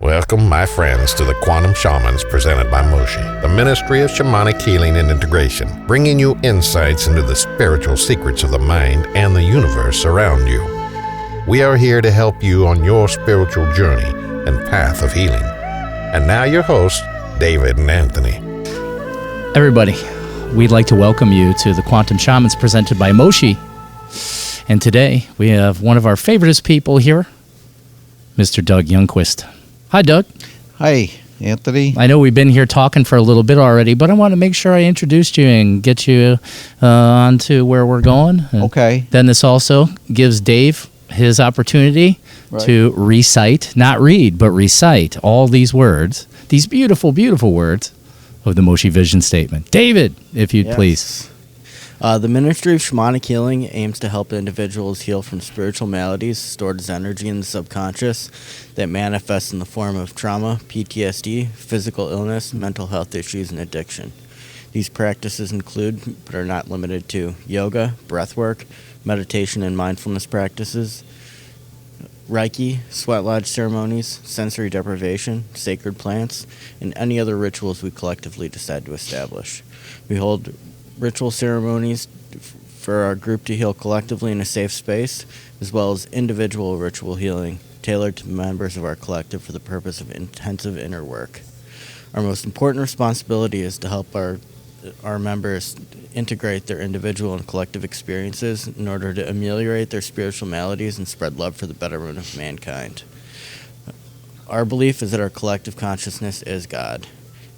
Welcome, my friends, to the Quantum Shamans presented by Moshi, the Ministry of Shamanic Healing and Integration, bringing you insights into the spiritual secrets of the mind and the universe around you. We are here to help you on your spiritual journey and path of healing. And now your hosts, David and Anthony. Everybody, we'd like to welcome you to the Quantum Shamans presented by Moshi. And today we have one of our favoriteest people here, Mr. Doug Jungquist. Hi, Doug. Hi, Anthony. I know we've been here talking for a little bit already, but I want to make sure I introduced you and get you onto where we're going. And okay. Then this also gives Dave his opportunity to recite, not read, but recite all these words, these beautiful, beautiful words of the Moshi Vision Statement. David, if you'd please. The Ministry of Shamanic Healing aims to help individuals heal from spiritual maladies stored as energy in the subconscious that manifest in the form of trauma, PTSD, physical illness, mental health issues, and addiction. These practices include, but are not limited to, yoga, breathwork, meditation and mindfulness practices, Reiki, sweat lodge ceremonies, sensory deprivation, sacred plants, and any other rituals we collectively decide to establish. We hold ritual ceremonies for our group to heal collectively in a safe space, as well as individual ritual healing tailored to members of our collective for the purpose of intensive inner work. Our most important responsibility is to help our members integrate their individual and collective experiences in order to ameliorate their spiritual maladies and spread love for the betterment of mankind. Our belief is that our collective consciousness is God.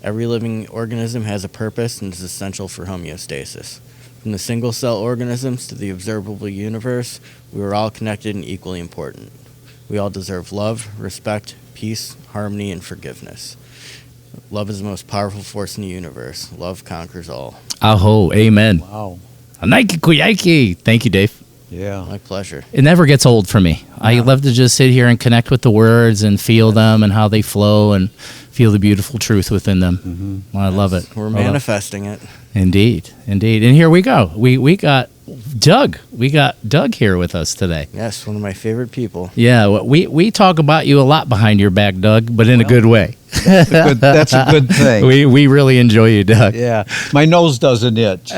Every living organism has a purpose and is essential for homeostasis. From the single-cell organisms to the observable universe, we are all connected and equally important. We all deserve love, respect, peace, harmony, and forgiveness. Love is the most powerful force in the universe. Love conquers all. Aho, amen. Wow. Nike kuyaki. Thank you, Dave. Yeah. My pleasure. It never gets old for me. Yeah. I love to just sit here and connect with the words and feel them and how they flow and feel the beautiful truth within them. Mm-hmm. I love it. We're manifesting it. Indeed, indeed. And here we go. We got Doug. We got Doug here with us today. Yes, one of my favorite people. Yeah, well, we talk about you a lot behind your back, Doug, but in a good way. That's a good thing. We really enjoy you, Doug. Yeah. My nose doesn't itch.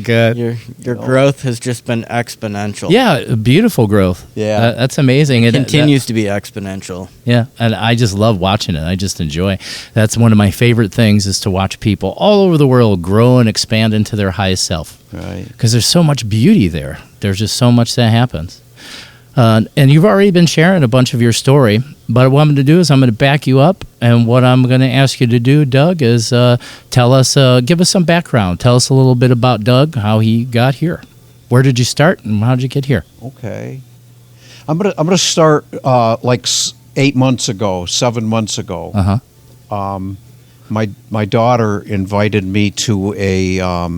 Good. Your growth has just been exponential. Yeah, beautiful growth. Yeah. That's amazing. It continues to be exponential. Yeah, and I just love watching it. I just enjoy. That's one of my favorite things is to watch people all over the world grow and expand into their highest self. Right. Because there's so much beauty there. There's just so much that happens. And you've already been sharing a bunch of your story, but what I'm going to do is I'm going to back you up, and what I'm going to ask you to do, Doug, is tell us, give us some background. Tell us a little bit about Doug, how he got here. Where did you start, and how did you get here? Okay. I'm gonna start like 7 months ago. Uh-huh. My daughter invited me to a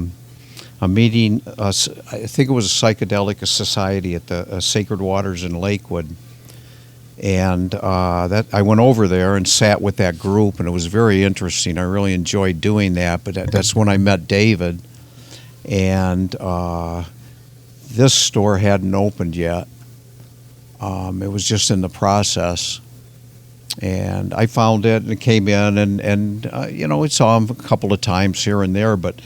meeting. I think it was a psychedelic society at the Sacred Waters in Lakewood, and that I went over there and sat with that group, and it was very interesting. I really enjoyed doing that. But that's when I met David, and this store hadn't opened yet. It was just in the process. And I found it and came in and I saw him a couple of times here and there, but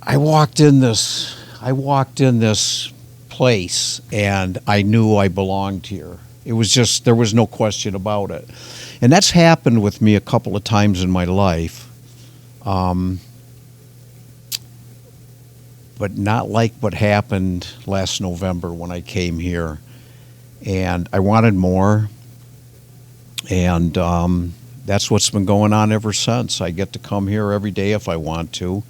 I walked in this place and I knew I belonged here. It was just, there was no question about it. And that's happened with me a couple of times in my life. But not like what happened last November when I came here. And I wanted more. And that's what's been going on ever since. I get to come here every day if I want to,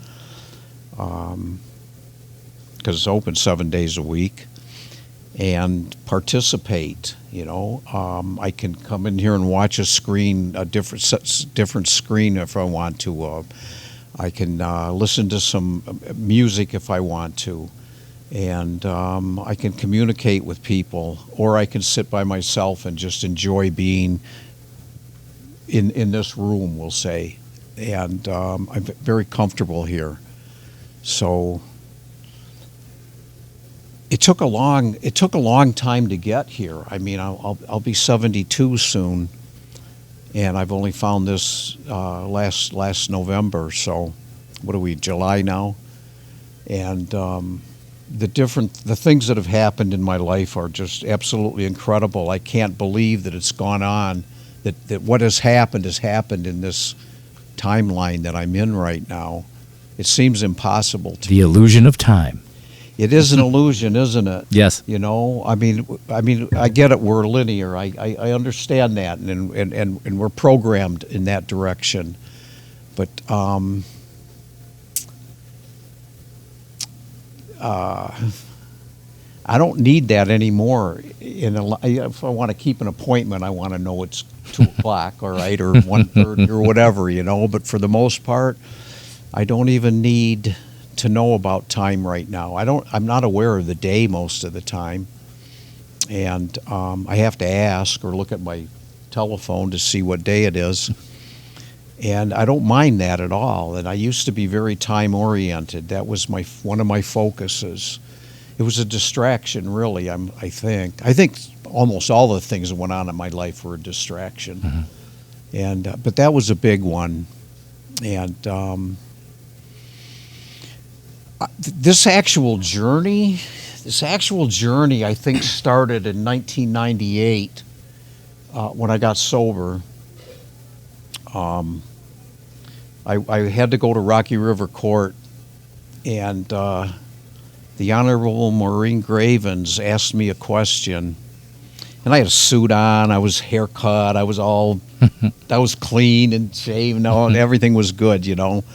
because it's open 7 days a week, and participate. I can come in here and watch a different screen if I want to. I can listen to some music if I want to, and I can communicate with people, or I can sit by myself and just enjoy being in this room, we'll say. And I'm very comfortable here. So it took a long time to get here. I mean, I'll be 72 soon, and I've only found this last November. So, what are we, July now? And the things that have happened in my life are just absolutely incredible. I can't believe that it's gone on, that what has happened in this timeline that I'm in right now. It seems impossible to The illusion of time. It is an illusion, isn't it? Yes. You know, I mean, I get it. We're linear. I understand that, and we're programmed in that direction. But I don't need that anymore. If I want to keep an appointment, I want to know it's 2:00, all right, or 1:30 or whatever, you know. But for the most part, I don't even need to know about time right now. I'm not aware of the day most of the time, and I have to ask or look at my telephone to see what day it is, and I don't mind that at all. And I used to be very time oriented. That was one of my focuses. It was a distraction, really. I think almost all the things that went on in my life were a distraction, and but that was a big one, and. This actual journey, I think, started in 1998 when I got sober. I had to go to Rocky River Court, and the Honorable Maureen Gravens asked me a question, and I had a suit on, I was haircut, I was clean and shaven, and everything was good, you know.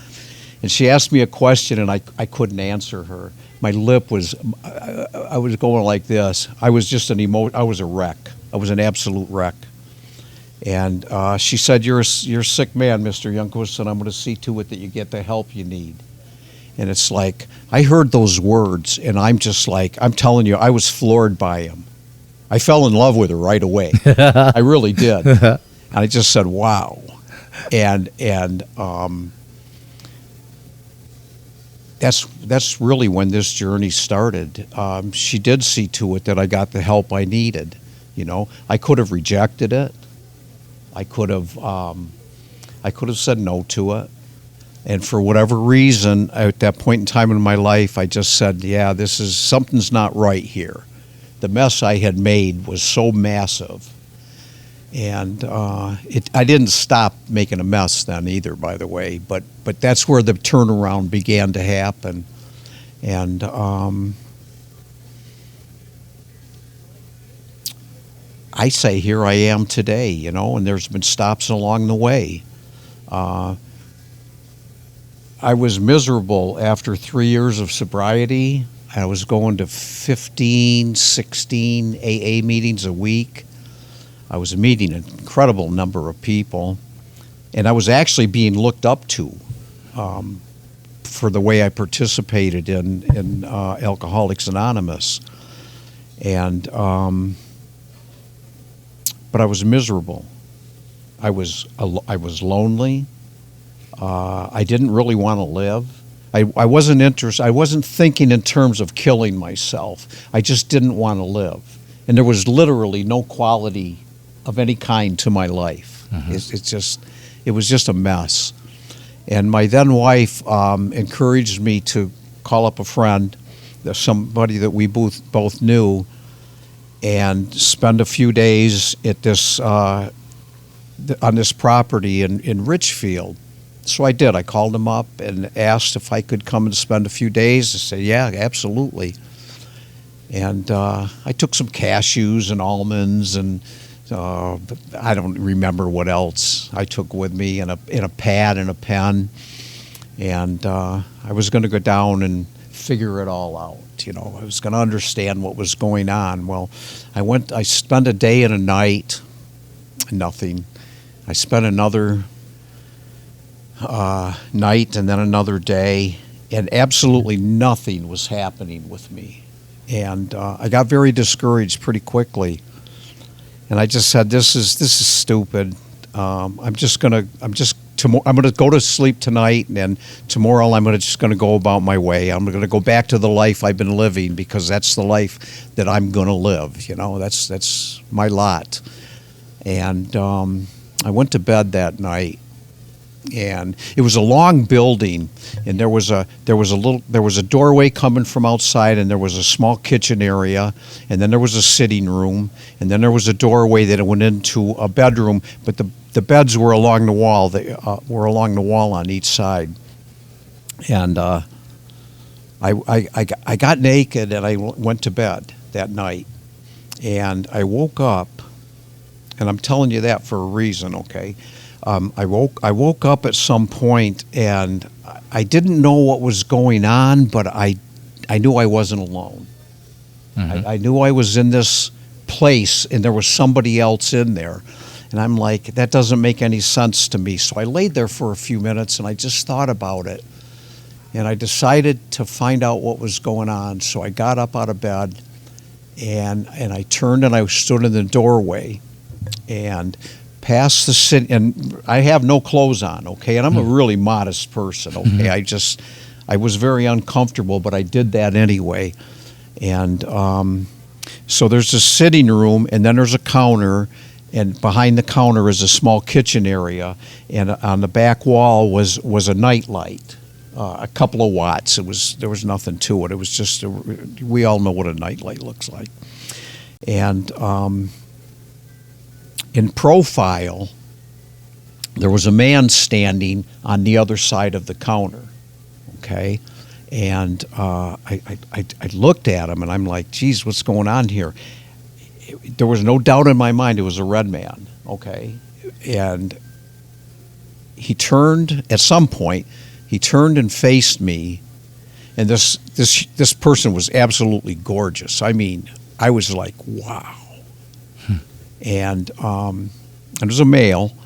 And she asked me a question, and I couldn't answer her. My lip was, I was going like this. I was just I was a wreck. I was an absolute wreck. And she said, you're a sick man, Mr. Jungquist, and I'm going to see to it that you get the help you need. And it's like, I heard those words, and I'm just like, I'm telling you, I was floored by them. I fell in love with her right away. I really did. And I just said, wow. And that's really when this journey started. She did see to it that I got the help I needed. You know, I could have rejected it. I could have said no to it. And for whatever reason, at that point in time in my life, I just said, yeah, something's not right here. The mess I had made was so massive. And I didn't stop making a mess then either, by the way. But that's where the turnaround began to happen. And I say here I am today, you know, and there's been stops along the way. I was miserable after 3 years of sobriety. I was going to 15, 16 AA meetings a week. I was meeting an incredible number of people, and I was actually being looked up to for the way I participated in Alcoholics Anonymous. And but I was miserable. I was lonely. I didn't really want to live. I wasn't interested. I wasn't thinking in terms of killing myself. I just didn't want to live, and there was literally no quality of any kind to my life. It was just a mess. And my then wife encouraged me to call up a friend, somebody that we both knew, and spend a few days at this on this property in Richfield. So I did. I called him up and asked if I could come and spend a few days. I said, yeah, absolutely. And I took some cashews and almonds and I don't remember what else I took with me, and a pad and a pen. And I was going to go down and figure it all out. You know, I was going to understand what was going on. Well, I spent a day and a night, nothing. I spent another night and then another day, and absolutely nothing was happening with me. And I got very discouraged pretty quickly. And I just said, this is stupid. I'm just I'm going to go to sleep tonight, and then tomorrow I'm just going to go about my way. I'm going to go back to the life I've been living because that's the life that I'm going to live. That's my lot. And I went to bed that night, and it was a long building, and there was a doorway coming from outside, and there was a small kitchen area, and then there was a sitting room, and then there was a doorway that went into a bedroom, but the beds were along the wall. They were along the wall on each side, and I got naked and I went to bed that night, and I woke up, and I'm telling you that for a reason, okay? I woke up at some point, and I didn't know what was going on, but I knew I wasn't alone. Mm-hmm. I knew I was in this place, and there was somebody else in there. And I'm like, that doesn't make any sense to me. So I laid there for a few minutes, and I just thought about it. And I decided to find out what was going on. So I got up out of bed, and I turned, and I stood in the doorway, and past the city, and I have no clothes on, okay? And I'm a really modest person, okay? I was very uncomfortable, but I did that anyway. And so there's a sitting room, and then there's a counter, and behind the counter is a small kitchen area, and on the back wall was a night light, a couple of watts. There was nothing to it. It was just we all know what a night light looks like. And in profile, there was a man standing on the other side of the counter, okay? And I looked at him, and I'm like, geez, what's going on here? There was no doubt in my mind it was a red man, okay? And he turned, at some point, he turned and faced me, and this person was absolutely gorgeous. I mean, I was like, wow. And it was a male,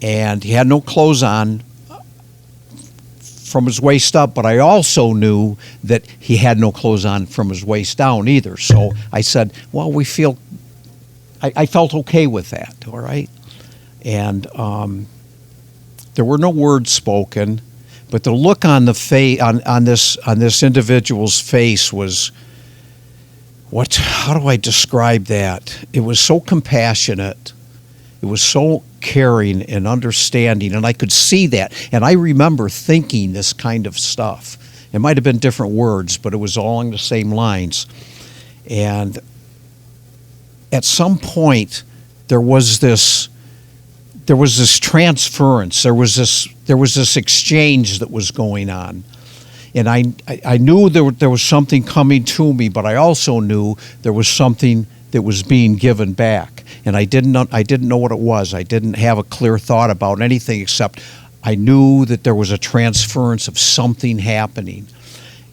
and he had no clothes on from his waist up, but I also knew that he had no clothes on from his waist down either. So I said, well, I felt okay with that, all right? And there were no words spoken, but the look on the on this individual's face was, how do I describe that? It was so compassionate. It was so caring and understanding, and I could see that. And I remember thinking this kind of stuff. It might have been different words, but it was all along the same lines. And at some point, there was this transference. There was this exchange that was going on. And I knew there was something coming to me, but I also knew there was something that was being given back. And I didn't know what it was. I didn't have a clear thought about anything except I knew that there was a transference of something happening.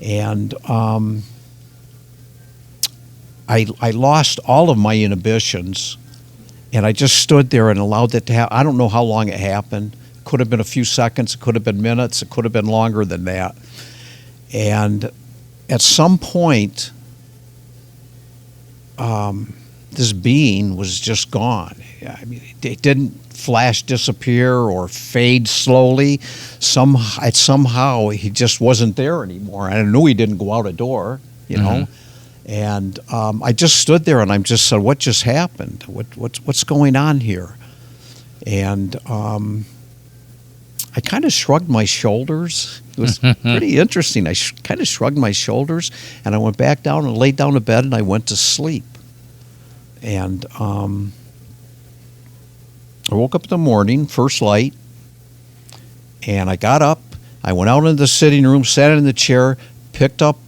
And I lost all of my inhibitions, and I just stood there and allowed it to happen. I don't know how long it happened. It could have been a few seconds. It could have been minutes. It could have been longer than that. And at some point, this being was just gone. I mean, it didn't flash disappear or fade slowly. Somehow he just wasn't there anymore. I knew he didn't go out a door, you know. And I just stood there, and I just said, "What just happened? What's going on here?" And I kind of shrugged my shoulders. It was pretty interesting. I kind of shrugged my shoulders, and I went back down and laid down to bed, and I went to sleep. And I woke up in the morning, first light, and I got up. I went out into the sitting room, sat in the chair, picked up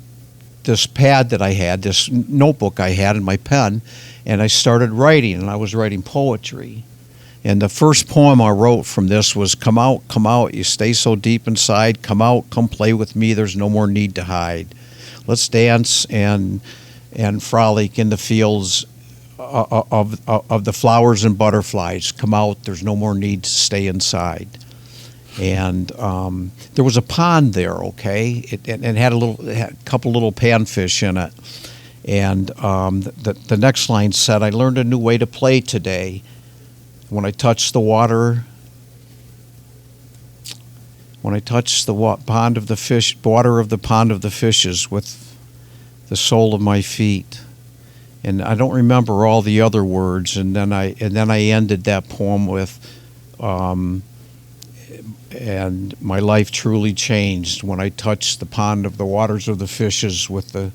this pad that I had, this notebook I had, and my pen, and I started writing, and I was writing poetry. And the first poem I wrote from this was, come out, you stay so deep inside, come out, come play with me, there's no more need to hide. Let's dance and frolic in the fields of the flowers and butterflies. Come out, there's no more need to stay inside. And there was a pond there, okay? It had a couple little panfish in it. And the next line said, I learned a new way to play today. When I touched the water, when I touch the pond of the fish, water of the pond of the fishes with the sole of my feet. And I don't remember all the other words. And then I ended that poem with, and my life truly changed when I touched the pond of the waters of the fishes with the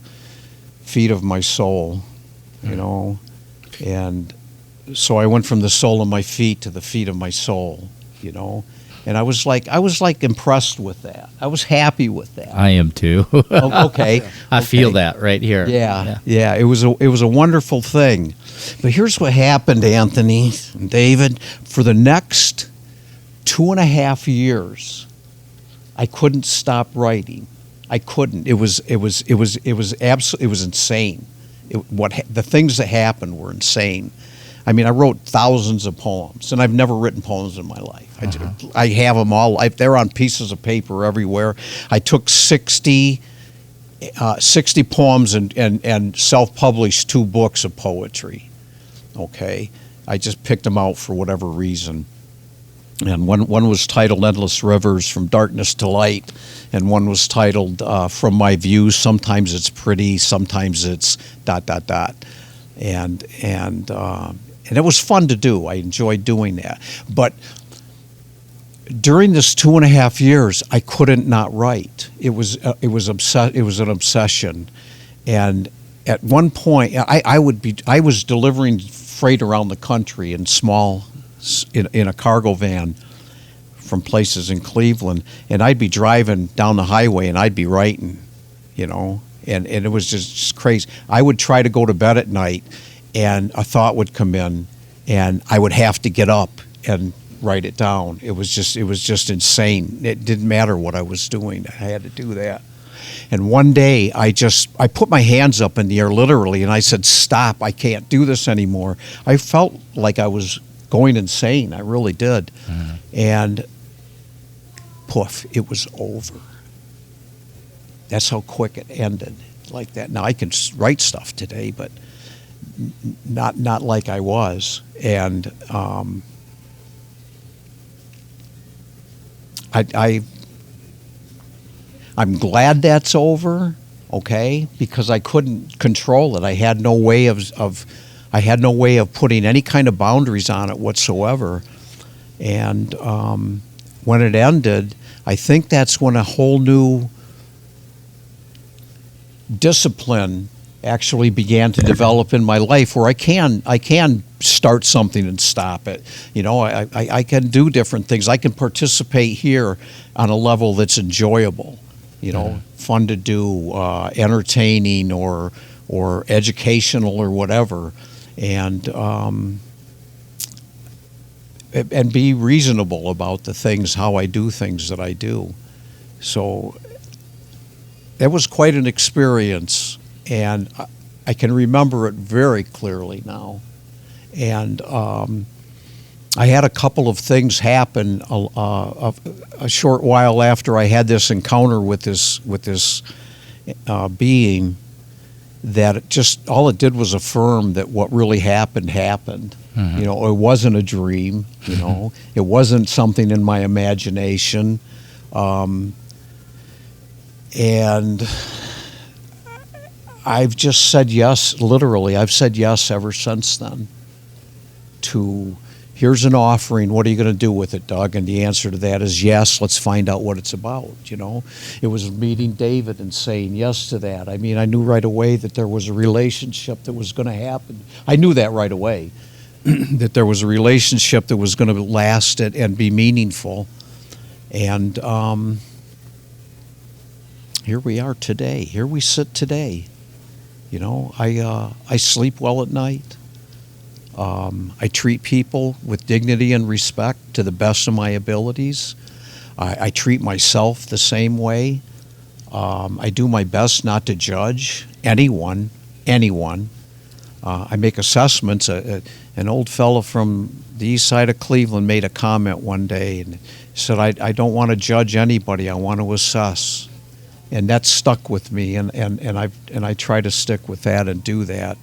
feet of my soul, you know. And so I went from the sole of my feet to the feet of my soul, you know. And I was like impressed with that. I was happy with that. I am too. Okay. I feel that right here. Yeah. It was a wonderful thing. But here's what happened, Anthony and David. For the next 2.5 years, I couldn't stop writing. I couldn't. It was insane. The things that happened were insane. I mean, I wrote thousands of poems, and I've never written poems in my life. I have them all. They're on pieces of paper everywhere. I took 60 poems and self-published 2 books of poetry. Okay, I just picked them out for whatever reason. And one was titled "Endless Rivers from Darkness to Light," and one was titled "From My View." Sometimes it's pretty, sometimes it's ... And it was fun to do. I enjoyed doing that. But during this 2.5 years, I couldn't not write. It was an obsession. And at one point, I was delivering freight around the country in a cargo van from places in Cleveland, and I'd be driving down the highway and I'd be writing, you know, and it was just crazy. I would try to go to bed at night, and a thought would come in, and I would have to get up and write it down. It was just insane. It didn't matter what I was doing. I had to do that. And one day I put my hands up in the air literally, and I said, "Stop, I can't do this anymore." I felt like I was going insane. I really did. Mm-hmm. And poof, it was over. That's how quick it ended, like that. Now I can write stuff today, but not like I was. And I'm glad that's over, okay, because I couldn't control it. I had no way of putting any kind of boundaries on it whatsoever. And when it ended, I think that's when a whole new discipline actually began to develop in my life, where I can start something and stop it. You know, I can do different things. I can participate here on a level that's enjoyable, you know, fun to do, entertaining or educational or whatever, and be reasonable about the things, how I do things that I do. So that was quite an experience, and I can remember it very clearly now. And I had a couple of things happen a short while after I had this encounter with this being, that just all it did was affirm that what really happened. Mm-hmm. You know, it wasn't a dream. You know, it wasn't something in my imagination. And I've just said yes, literally. I've said yes ever since then to, here's an offering, what are you going to do with it, Doug? And the answer to that is yes, let's find out what it's about, you know. It was meeting David and saying yes to that. I mean, I knew right away that there was a relationship that was going to happen. I knew that right away, that there was a relationship that was going to last and be meaningful. And here we are today. Here we sit today. You know, I sleep well at night. I treat people with dignity and respect to the best of my abilities. I treat myself the same way. I do my best not to judge anyone. I make assessments. An old fellow from the east side of Cleveland made a comment one day and said, I don't want to judge anybody. I want to assess. And that stuck with me, and I try to stick with that and do that.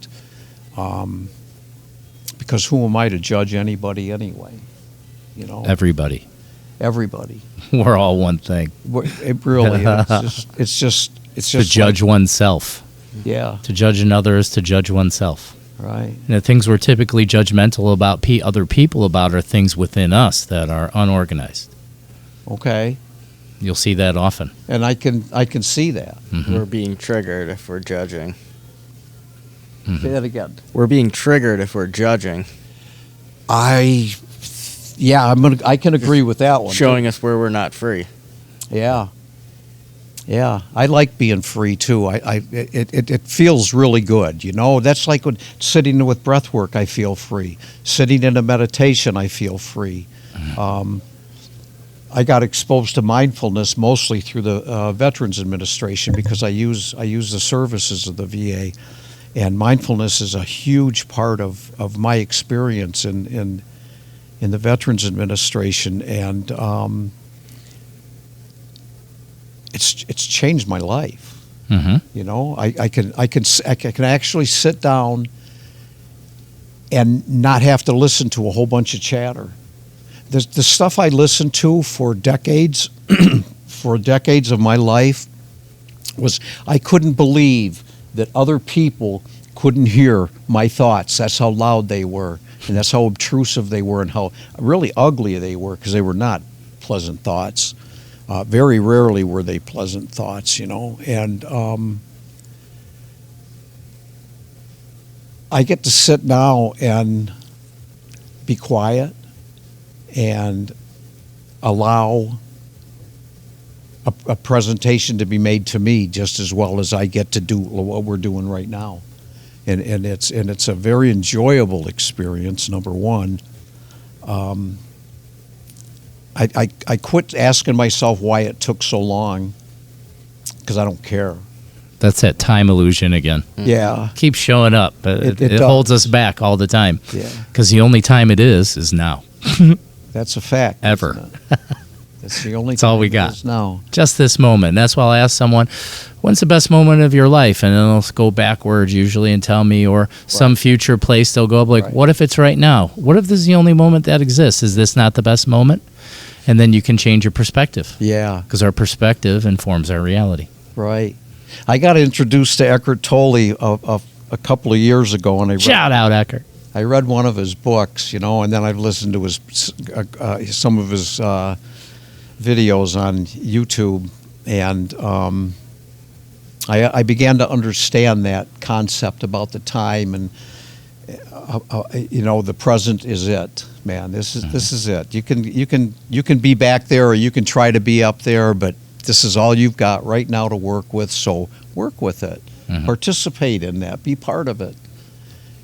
Because who am I to judge anybody anyway? You know, everybody. Everybody. We're all one thing. It really is. It's just To judge oneself. Yeah. To judge another is to judge oneself. Right. And the things we're typically judgmental about other people about are things within us that are unorganized. Okay. You'll see that often. And I can see that. Mm-hmm. We're being triggered if we're judging. Say that again. We're being triggered if we're judging. I can agree with that one. Showing us where we're not free. Yeah. Yeah, I like being free too. It feels really good, you know. That's like when sitting with breath work, I feel free. Sitting in a meditation, I feel free. I got exposed to mindfulness mostly through the Veterans Administration because I use the services of the VA, and mindfulness is a huge part of my experience in the Veterans Administration, and it's changed my life. Mm-hmm. You know, I can actually sit down and not have to listen to a whole bunch of chatter. The stuff I listened to for decades, of my life, was I couldn't believe that other people couldn't hear my thoughts. That's how loud they were, and that's how obtrusive they were, and how really ugly they were, because they were not pleasant thoughts. Very rarely were they pleasant thoughts, you know. And I get to sit now and be quiet and allow a presentation to be made to me just as well as I get to do what we're doing right now. And it's a very enjoyable experience, number one. I quit asking myself why it took so long, because I don't care. That's that time illusion again. Yeah. Keeps showing up, but it does. holds us back all the time. Yeah. Because the only time it is now. That's a fact. Ever. Isn't it? That's the only That's all time we it got. is now. Just this moment. That's why I'll ask someone, when's the best moment of your life? And then they'll go backwards usually and tell me, or some future place they'll go up like, Right. what if it's right now? What if this is the only moment that exists? Is this not the best moment? And then you can change your perspective. Yeah. Because our perspective informs our reality. Right. I got introduced to Eckhart Tolle a couple of years ago, and Shout out, Eckhart. I read one of his books, you know, and then I've listened to his some of his videos on YouTube, and I began to understand that concept about the time, and you know, the present is it, man. This is it. You can be back there, or you can try to be up there, but this is all you've got right now to work with. So work with it, participate in that, be part of it,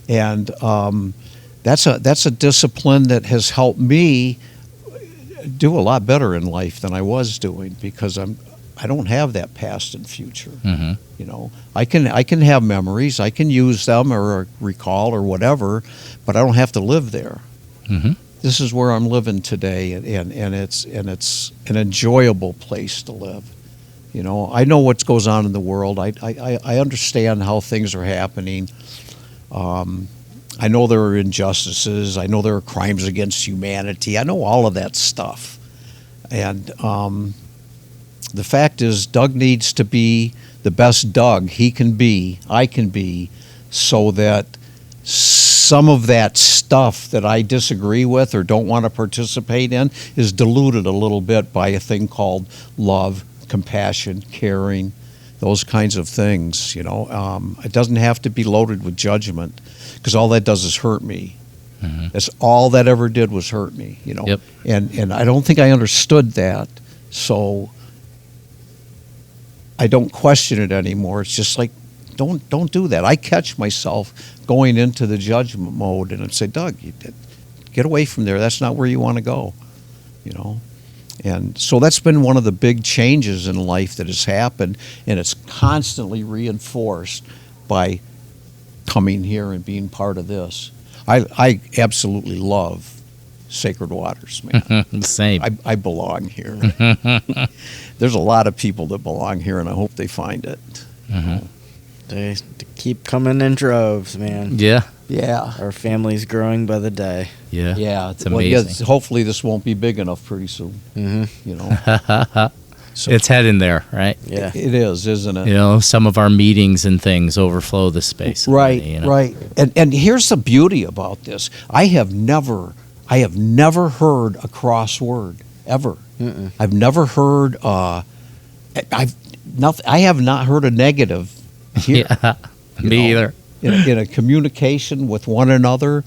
and that's a discipline that has helped me do a lot better in life than I was doing, because I don't have that past and future. You know, I can have memories, I can use them or recall or whatever, but I don't have to live there. This is where I'm living today, and it's an enjoyable place to live. You know, I know what goes on in the world. I understand how things are happening. I know there are injustices. I know there are crimes against humanity. I know all of that stuff. And the fact is, Doug needs to be the best Doug he can be, I can be, so that some of that stuff that I disagree with or don't want to participate in is diluted a little bit by a thing called love, compassion, caring, those kinds of things. You know, it doesn't have to be loaded with judgment, because all that does is hurt me. That's all that ever did, was hurt me. You know, Yep. and I don't think I understood that, so I don't question it anymore. It's just like, don't do that. I catch myself going into the judgment mode, and I'd say, Doug, get away from there. That's not where you want to go. You know. And so that's been one of the big changes in life that has happened, and it's constantly reinforced by coming here and being part of this. I absolutely love Sacred Waters, man. Same. I belong here. There's a lot of people that belong here, and I hope they find it. They keep coming in droves, man. Yeah. Yeah. Our family's growing by the day. Yeah. Yeah. It's Well, amazing. hopefully this won't be big enough pretty soon. Mm-hmm. You know. So It's heading there, right? Yeah. it is, isn't it? You know, some of our meetings and things overflow the space. Right, you know? right. And here's the beauty about this. I have never heard a crossword ever. Mm-mm. I've never heard I have not heard a negative here. Yeah. you Me know, either. In a communication with one another.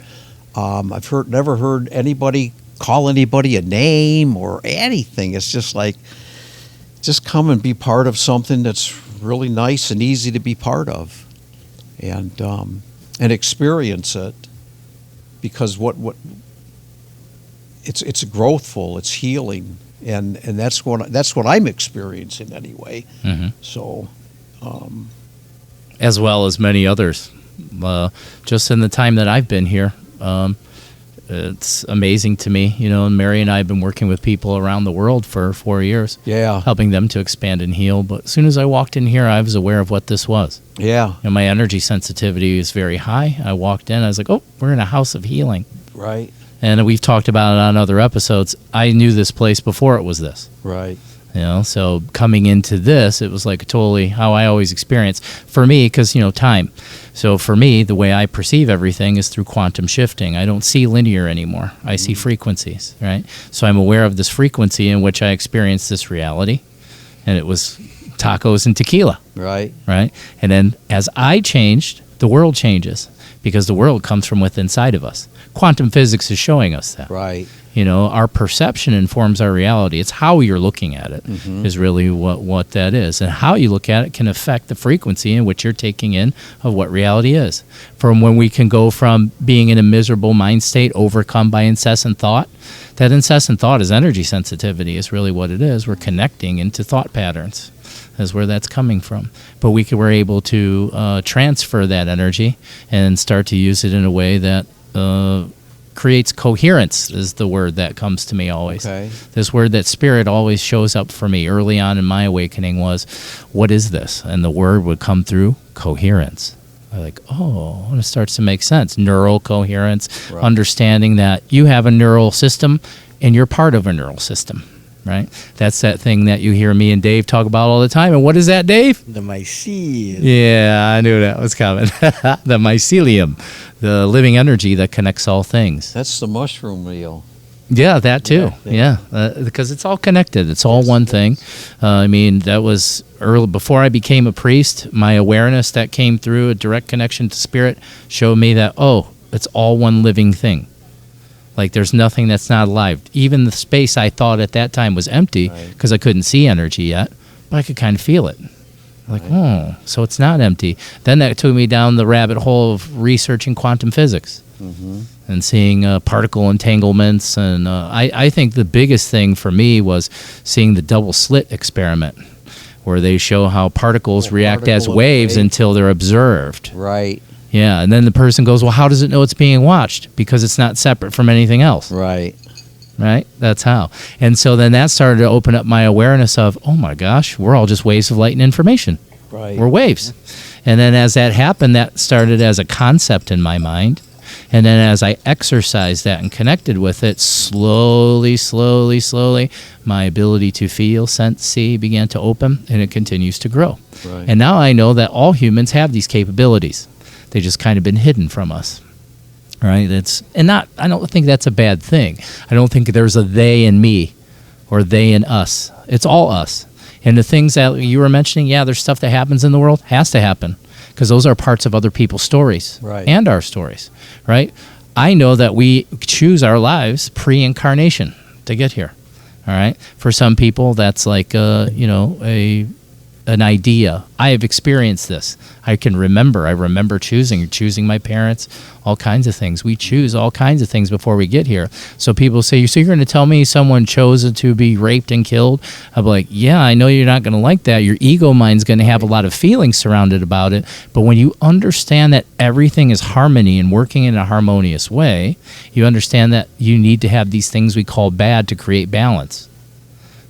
I've never heard anybody call anybody a name or anything. It's just like, just come and be part of something that's really nice and easy to be part of, and experience it, because what it's growthful, it's healing, and that's what I'm experiencing anyway. Hmm. So, As well as many others. Just in the time that I've been here, it's amazing to me. You know, and Mary and I have been working with people around the world for 4 years, yeah, helping them to expand and heal. But as soon as I walked in here, I was aware of what this was. yeah, And my energy sensitivity is very high. I walked in, I was like, oh, we're in a house of healing. right, And we've talked about it on other episodes. I knew this place before it was this. right, You know, so coming into this, it was like totally how I always experience. For me, because, you know, time. So for me, the way I perceive everything is through quantum shifting. I don't see linear anymore. I see frequencies, right? So I'm aware of this frequency in which I experience this reality. And it was tacos and tequila, right, right? And then as I changed, the world changes, because the world comes from within inside of us. Quantum physics is showing us that. right, You know, our perception informs our reality. It's how you're looking at it Mhm. is really what that is. And how you look at it can affect the frequency in which you're taking in of what reality is. From when we can go from being in a miserable mind state overcome by incessant thought, that incessant thought is energy sensitivity is really what it is. We're connecting into thought patterns is where that's coming from. But we're able to transfer that energy and start to use it in a way that creates coherence is the word that comes to me always. okay, This word that spirit always shows up for me early on in my awakening was, what is this? And the word would come through coherence. I'm like, oh, and it starts to make sense. Neural coherence, Right. understanding that you have a neural system and you're part of a neural system, right? That's that thing that you hear me and Dave talk about all the time. And what is that, Dave? The mycelium. Yeah, I knew that was coming. The mycelium, the living energy that connects all things. that's the mushroom wheel. Yeah, that too. Yeah, Yeah, because it's all connected. It's all one thing. I mean, that was early before I became a priest. My awareness that came through a direct connection to spirit showed me that, oh, it's all one living thing. Like there's nothing that's not alive. Even the space I thought at that time was empty Right. because I couldn't see energy yet, but I could kind of feel it. Like, oh, so it's not empty. Then that took me down the rabbit hole of researching quantum physics Mm-hmm. and seeing particle entanglements. And I think the biggest thing for me was seeing the double slit experiment, where they show how particles react as particle and waves wave. until they're observed. Right, Yeah, and then the person goes, well, how does it know it's being watched? Because it's not separate from anything else, right, right? That's how. And so then that started to open up my awareness of, oh my gosh, we're all just waves of light and information. right. We're waves. And then as that happened, that started as a concept in my mind. And then as I exercised that and connected with it, slowly, my ability to feel, sense, see began to open, and it continues to grow. Right. And now I know that all humans have these capabilities. They just kind of been hidden from us. Right? I don't think that's a bad thing. I don't think there's a they and me or they and us. It's all us. And the things that you were mentioning, yeah, there's stuff that happens in the world, has to happen, because those are parts of other people's stories Right. and our stories, right? I know that we choose our lives pre-incarnation to get here, all right? For some people, that's like, an idea. I have experienced this. I can remember. I remember choosing my parents, all kinds of things. We choose all kinds of things before we get here. So people say, so you're going to tell me someone chose to be raped and killed? I'm like, yeah, I know you're not going to like that. Your ego mind's going to have a lot of feelings surrounded about it. But when you understand that everything is harmony and working in a harmonious way, you understand that you need to have these things we call bad to create balance.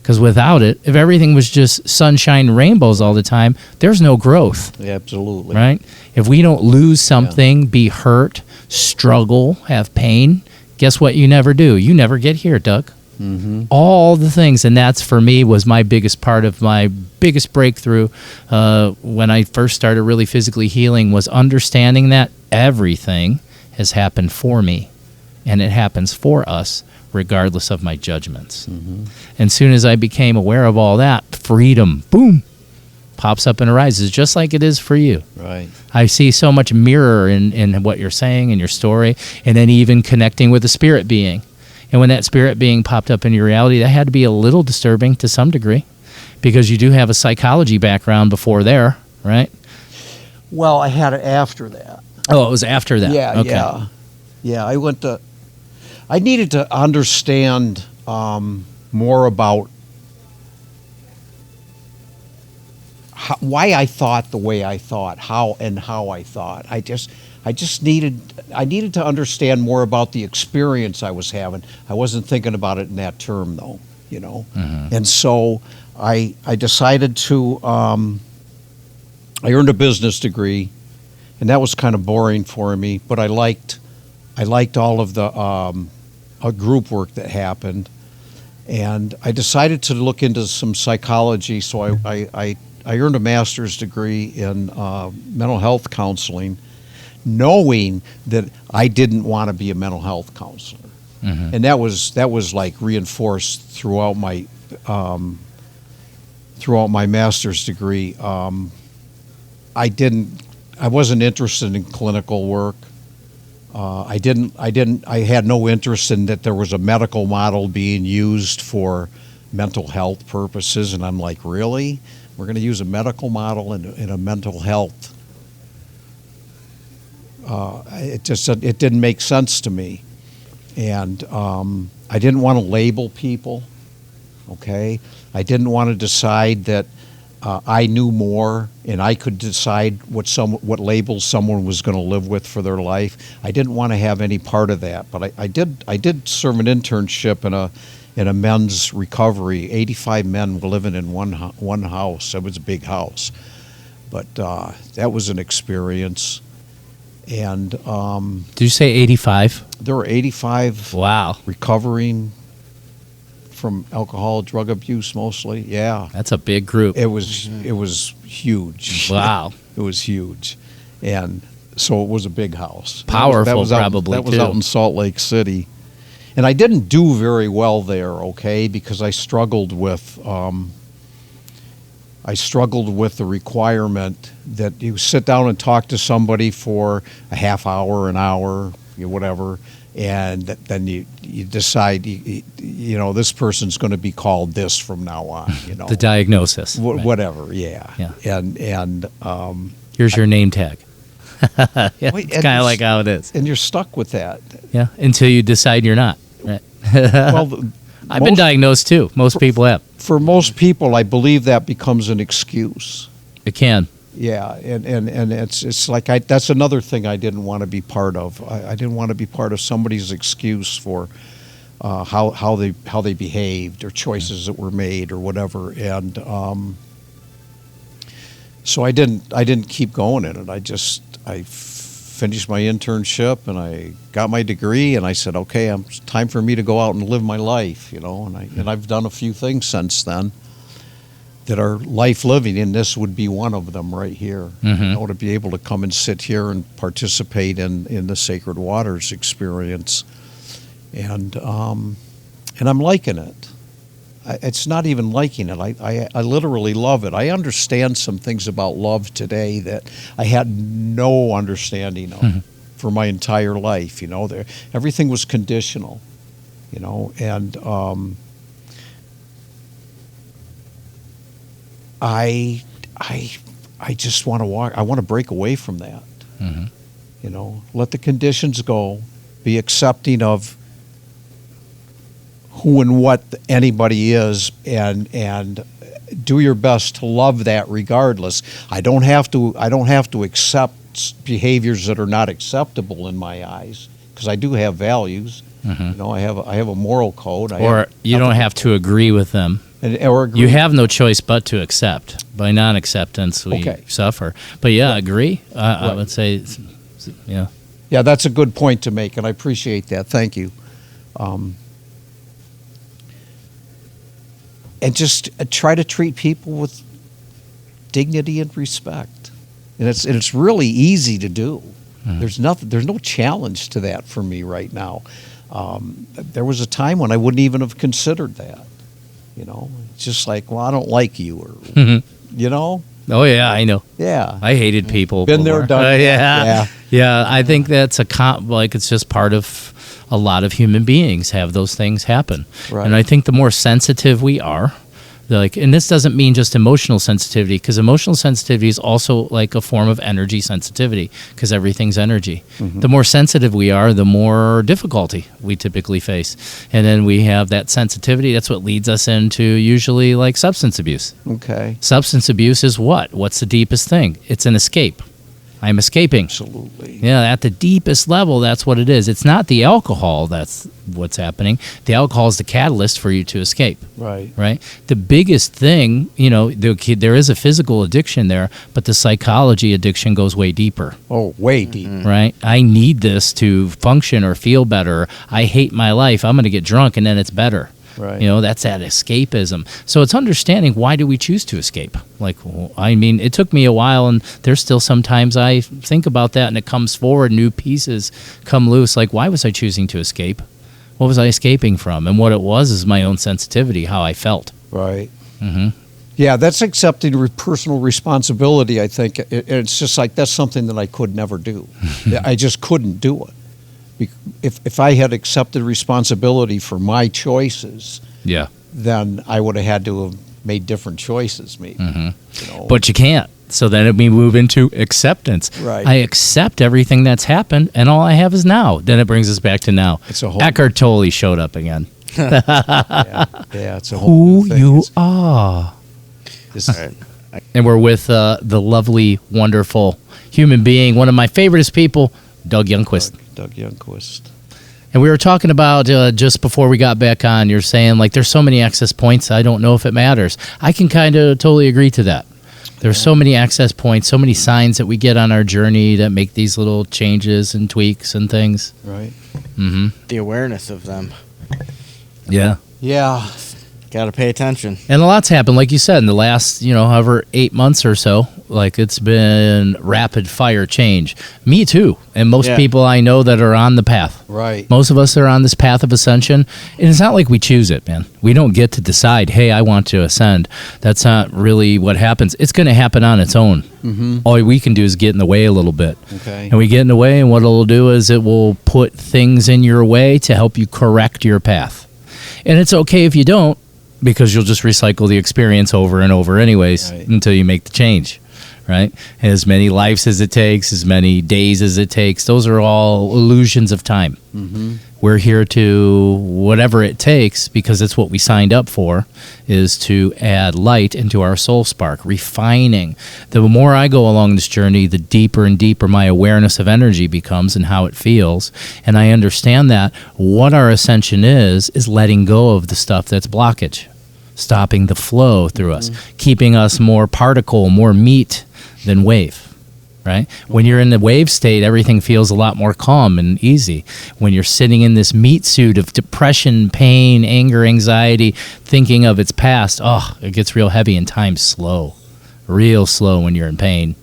Because without it, if everything was just sunshine and rainbows all the time, there's no growth, Absolutely. right? If we don't lose something, be hurt, struggle, have pain. Guess what you never do? You never get here, Doug. Mm-hmm. All the things, and that's for me was my biggest part of my biggest breakthrough when I first started really physically healing, was understanding that everything has happened for me, and it happens for us regardless of my judgments. Mm-hmm. And soon as I became aware of all that, freedom, boom, pops up and arises, just like it is for you. Right. I see so much mirror in what you're saying in your story, and then even connecting with the spirit being. And when that spirit being popped up in your reality, that had to be a little disturbing to some degree, because you do have a psychology background before there, right? Well, I had it after that. Oh, it was after that. Yeah, okay. Yeah. I needed to understand more about why I thought the way I thought, how I thought. I just needed to understand more about the experience I was having. I wasn't thinking about it in that term, though, you know. Mm-hmm. And so I decided to. I earned a business degree, and that was kind of boring for me. But I liked all of the group work that happened, and I decided to look into some psychology. So I earned a master's degree in mental health counseling, knowing that I didn't want to be a mental health counselor. Mm-hmm. And that was like reinforced throughout my master's degree. I wasn't interested in clinical work. I had no interest in that there was a medical model being used for mental health purposes. And I'm like, really? We're going to use a medical model in a mental health? It didn't make sense to me. And I didn't want to label people, okay? I didn't want to decide that I knew more and I could decide what labels someone was going to live with for their life. I didn't want to have any part of that. But I did serve an internship in a men's recovery. 85 men were living in one house. It was a big house. But that was an experience. And did you say 85? There were 85 Wow. recovering from alcohol, drug abuse mostly. Yeah. That's a big group. It was huge. Wow. It was huge. And so it was a big house. Powerful, that was probably, That was too. out in Salt Lake City. And I didn't do very well there, okay, because I struggled with the requirement that you sit down and talk to somebody for a half hour, an hour, whatever, and then you decide, this person's going to be called this from now on, The diagnosis. Right. Whatever, yeah. And here's your name tag. Yeah, Wait, it's kind of like how it is. and you're stuck with that. Yeah, until you decide you're not. Right. Well, I've been diagnosed too. Most people have. For most people, I believe that becomes an excuse. It can. Yeah, and it's like that's another thing I didn't want to be part of. I didn't want to be part of somebody's excuse for how they behaved or choices that were made or whatever. And so I didn't keep going in it. I finished my internship and I got my degree and I said, okay, it's time for me to go out and live my life, And I've done a few things since then that are life living, and this would be one of them right here. Mm-hmm. To be able to come and sit here and participate in the Sacred Waters experience, and I'm liking it. It's not even liking it. I literally love it. I understand some things about love today that I had no understanding of for my entire life. Everything was conditional, and I just want to walk. I want to break away from that. Mm-hmm. Let the conditions go. Be accepting of who and what anybody is, and do your best to love that regardless. I don't have to accept behaviors that are not acceptable in my eyes, because I do have values. Mm-hmm. I have a moral code. Or you don't have to agree with them. Or agree. You have no choice but to accept. By non-acceptance, we suffer. But yeah, agree. I would say, yeah. Yeah, that's a good point to make, and I appreciate that. Thank you. And just try to treat people with dignity and respect. And it's really easy to do. There's no challenge to that for me right now. There was a time when I wouldn't even have considered that. It's just like, well, I don't like you, or Oh yeah, I know. Yeah, I hated people. Been there, done that. Yeah. I think that's it's just part of a lot of human beings have those things happen. Right. And I think the more sensitive we are, and this doesn't mean just emotional sensitivity, because emotional sensitivity is also like a form of energy sensitivity, because everything's energy. The more sensitive we are, the more difficulty we typically face. And then we have that sensitivity. That's what leads us into usually like substance abuse. Okay. Substance abuse is what? What's the deepest thing? It's an escape. I'm escaping. Absolutely. Yeah, at the deepest level, that's what it is. It's not the alcohol that's what's happening. The alcohol is the catalyst for you to escape. Right. Right? The biggest thing, there is a physical addiction there, but the psychology addiction goes way deeper. Oh, way deep. Right? I need this to function or feel better. I hate my life. I'm going to get drunk and then it's better. Right. That's that escapism. So it's understanding, why do we choose to escape? It took me a while, and there's still sometimes I think about that and it comes forward, new pieces come loose. Like, why was I choosing to escape? What was I escaping from? And what it was is my own sensitivity, how I felt. Right. Yeah, that's accepting personal responsibility, I think. It's just like, that's something that I could never do. I just couldn't do it. If I had accepted responsibility for my choices, then I would have had to have made different choices, maybe. But you can't. So then we move into acceptance. Right. I accept everything that's happened, and all I have is now. Then it brings us back to now. It's a whole Eckhart Tolle showed up again. Yeah, it's a whole Who new thing. you are. And we're with the lovely, wonderful human being, one of my favoriteest people, Doug Jungquist. Doug Jungquist. And we were talking about just before we got back on, you're saying there's so many access points, I don't know if it matters. I can kind of totally agree to that. There's so many access points, so many signs that we get on our journey that make these little changes and tweaks and things. Right. The awareness of them. Yeah. Yeah. Got to pay attention. And a lot's happened, like you said, in the last, however, 8 months or so. It's been rapid fire change. Me too. And most people I know that are on the path. Right. Most of us are on this path of ascension. And it's not like we choose it, man. We don't get to decide, hey, I want to ascend. That's not really what happens. It's going to happen on its own. All we can do is get in the way a little bit. Okay. And we get in the way, and what it'll do is it will put things in your way to help you correct your path. And it's okay if you don't, because you'll just recycle the experience over and over anyways until you make the change, right? As many lives as it takes, as many days as it takes, those are all illusions of time. We're here to, whatever it takes, because it's what we signed up for, is to add light into our soul spark, refining. The more I go along this journey, the deeper and deeper my awareness of energy becomes and how it feels. And I understand that what our ascension is letting go of the stuff that's blockage, stopping the flow through us, keeping us more particle, more meat than wave. Right? When you're in the wave state, everything feels a lot more calm and easy. When you're sitting in this meat suit of depression, pain, anger, anxiety, thinking of its past, it gets real heavy and time's slow. Real slow when you're in pain.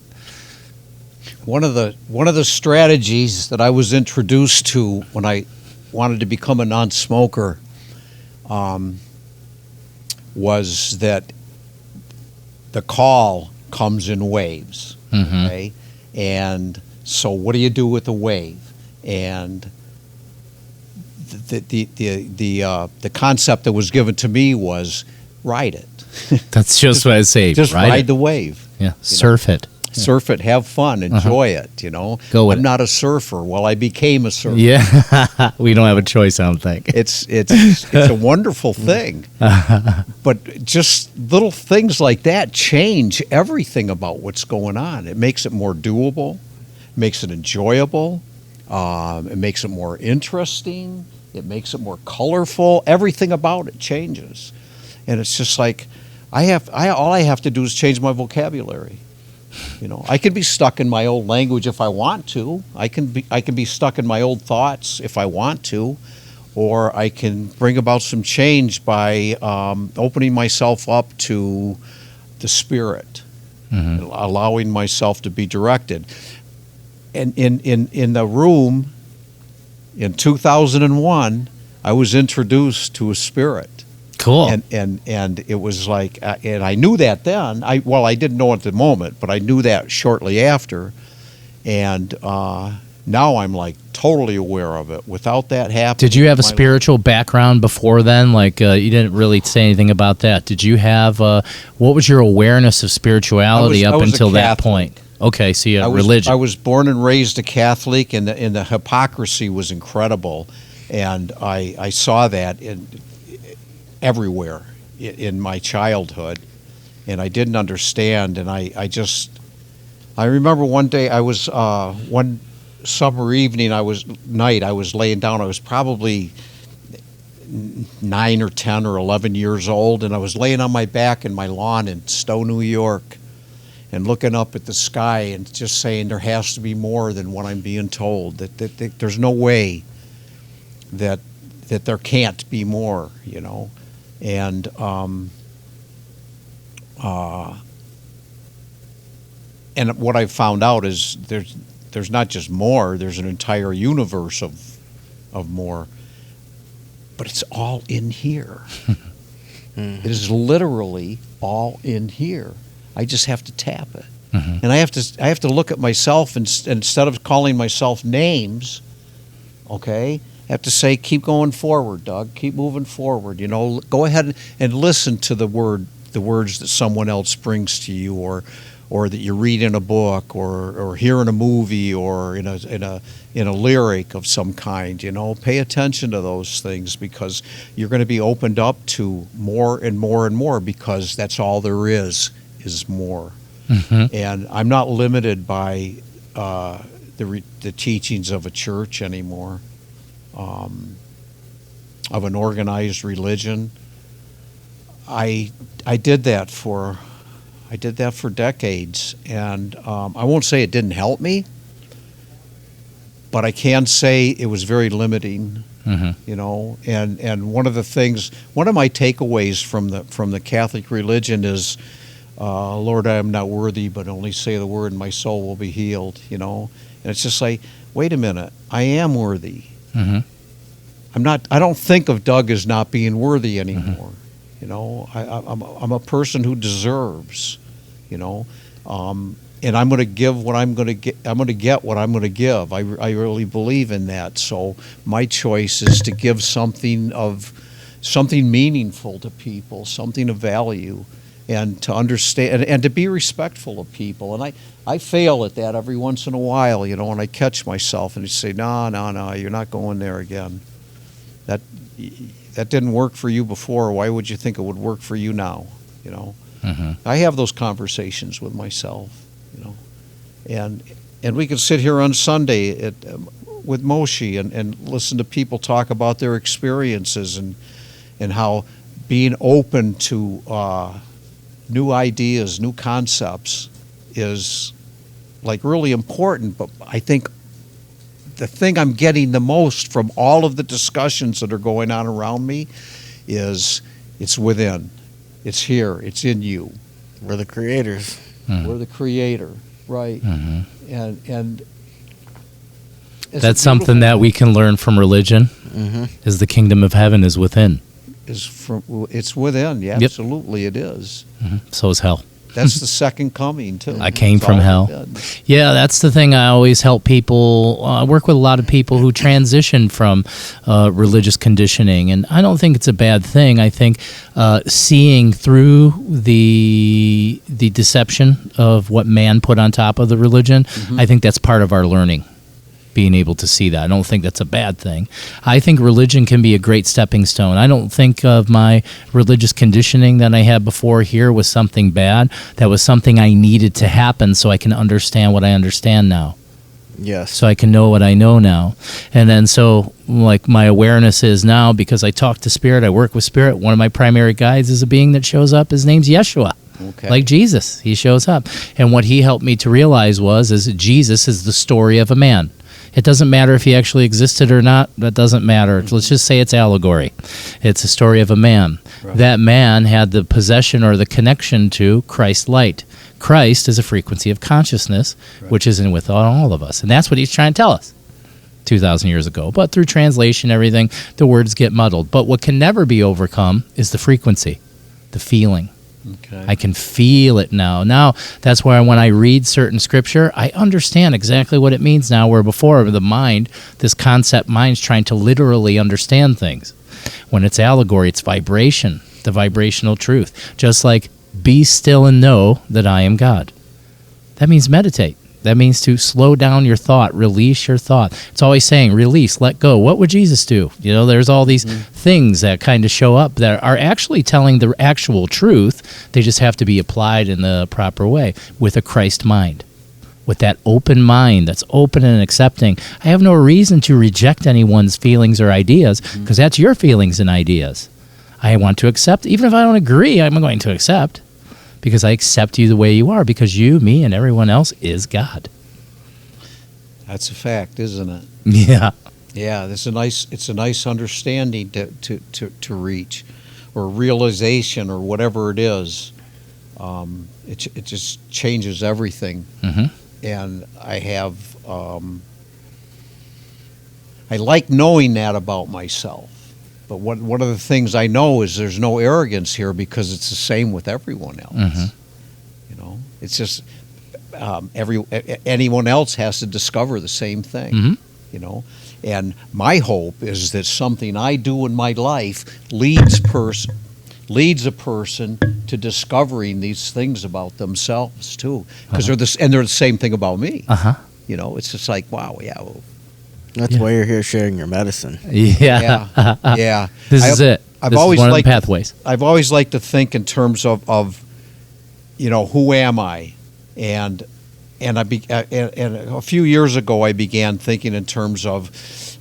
One of the strategies that I was introduced to when I wanted to become a non-smoker was that the call comes in waves. Okay? And so what do you do with the wave? And the concept that was given to me was ride it. That's just what I say. Just ride the wave. Yeah, surf it. Surf it, have fun, enjoy it, Go with I'm not a surfer. Well, I became a surfer. Yeah, we don't have a choice, I don't think. It's a wonderful thing. But just little things like that change everything about what's going on. It makes it more doable, makes it enjoyable, it makes it more interesting, it makes it more colorful. Everything about it changes. And it's just like all I have to do is change my vocabulary. I can be stuck in my old language if I want to. I can be stuck in my old thoughts if I want to, or I can bring about some change by opening myself up to the Spirit, allowing myself to be directed. And in the room in 2001, I was introduced to a spirit. Cool. And it was like, and I knew that then. I didn't know at the moment, but I knew that shortly after. And now I'm like totally aware of it. Without that happening, did you have a spiritual background before then? Like you didn't really say anything about that. Did you have? What was your awareness of spirituality up until that point? Okay, so you had religion. I was born and raised a Catholic, and the hypocrisy was incredible, and I saw that everywhere in my childhood, and I didn't understand, and I remember one day I was one summer evening I was laying down. I was probably 9 or 10 or 11 years old, and I was laying on my back in my lawn in Stowe, New York, and looking up at the sky and just saying there has to be more than what I'm being told, that there's no way that there can't be more, And and what I've found out is there's not just more, there's an entire universe of more. But it's all in here. It is literally all in here. I just have to tap it. And I have to look at myself, and instead of calling myself names, okay, I have to say, keep going forward, Doug. Keep moving forward. Go ahead and listen to the words that someone else brings to you, or that you read in a book, or hear in a movie, or in a lyric of some kind. Pay attention to those things, because you're going to be opened up to more and more and more, because that's all there is more. And I'm not limited by the teachings of a church anymore. Of an organized religion. I did that for decades, and I won't say it didn't help me, but I can say it was very limiting. And one of my takeaways from the Catholic religion is, Lord, I am not worthy, but only say the word and my soul will be healed. And it's just like, wait a minute, I am worthy. I don't think of Doug as not being worthy anymore. I'm a person who deserves, and I'm going to give what I'm going to get. I'm going to get what I'm going to give. I really believe in that. So my choice is to give something meaningful to people, something of value, and to understand and to be respectful of people. And I fail at that every once in a while, and I catch myself and I say, no, you're not going there again. That didn't work for you before. Why would you think it would work for you now? I have those conversations with myself. And we can sit here on Sunday with Moshe and listen to people talk about their experiences and how being open to new ideas, new concepts is like really important. But I think the thing I'm getting the most from all of the discussions that are going on around me is it's within. It's here. It's in you. We're the creators. We're the creator, right? And that's something that we can learn from religion. Is the kingdom of heaven is within. It's within. Yeah, absolutely, it is. So is hell. That's the second coming, too. I came from hell. Yeah, that's the thing. I always help people. I work with a lot of people who transition from religious conditioning, and I don't think it's a bad thing. I think seeing through the deception of what man put on top of the religion, I think that's part of our learning. Being able to see that. I don't think that's a bad thing. I think religion can be a great stepping stone. I don't think of my religious conditioning that I had before here was something bad. That was something I needed to happen so I can understand what I understand now. Yes. So I can know what I know now. And then so like my awareness is now, because I talk to Spirit, I work with Spirit, one of my primary guides is a being that shows up. His name's Yeshua. Okay. Like Jesus, he shows up. And what he helped me to realize is that Jesus is the story of a man. It doesn't matter if he actually existed or not. That doesn't matter. Let's just say it's allegory. It's a story of a man. Right. That man had the possession or the connection to Christ light. Christ is a frequency of consciousness, Right. which is in with all of us. And that's what he's trying to tell us 2,000 years ago. But through translation, everything, the words get muddled. But what can never be overcome is the frequency, the feeling. Okay. I can feel it now. Now, that's why when I read certain scripture, I understand exactly what it means now, where before the mind, this concept mind's trying to literally understand things. When it's allegory, it's vibration, the vibrational truth. Just like, be still and know that I am God. That means meditate. That means to slow down your thought, release your thought. It's always saying, release, let go. What would Jesus do? You know, there's all these things that kind of show up that are actually telling the actual truth. They just have to be applied in the proper way with a Christ mind, with that open mind that's open and accepting. I have no reason to reject anyone's feelings or ideas because that's your feelings and ideas. I want to accept. Even if I don't agree, I'm going to accept. Because I accept you the way you are, because you, me, and everyone else is God. That's a fact, isn't it? Yeah. Yeah, it's a nice understanding to reach, or realization, or whatever it is. It just changes everything. Mm-hmm. And I like knowing that about myself. But one of the things I know is there's no arrogance here, because it's the same with everyone else. Mm-hmm. You know, it's just anyone else has to discover the same thing. Mm-hmm. You know, and my hope is that something I do in my life leads a person to discovering these things about themselves too, because they're the same thing about me. You know, it's just like, wow, yeah. Well, That's why you're here sharing your medicine. Yeah. yeah. This is it. I've This always is one liked of the pathways. I've always liked to think in terms of you know, who am I, and a few years ago I began thinking in terms of,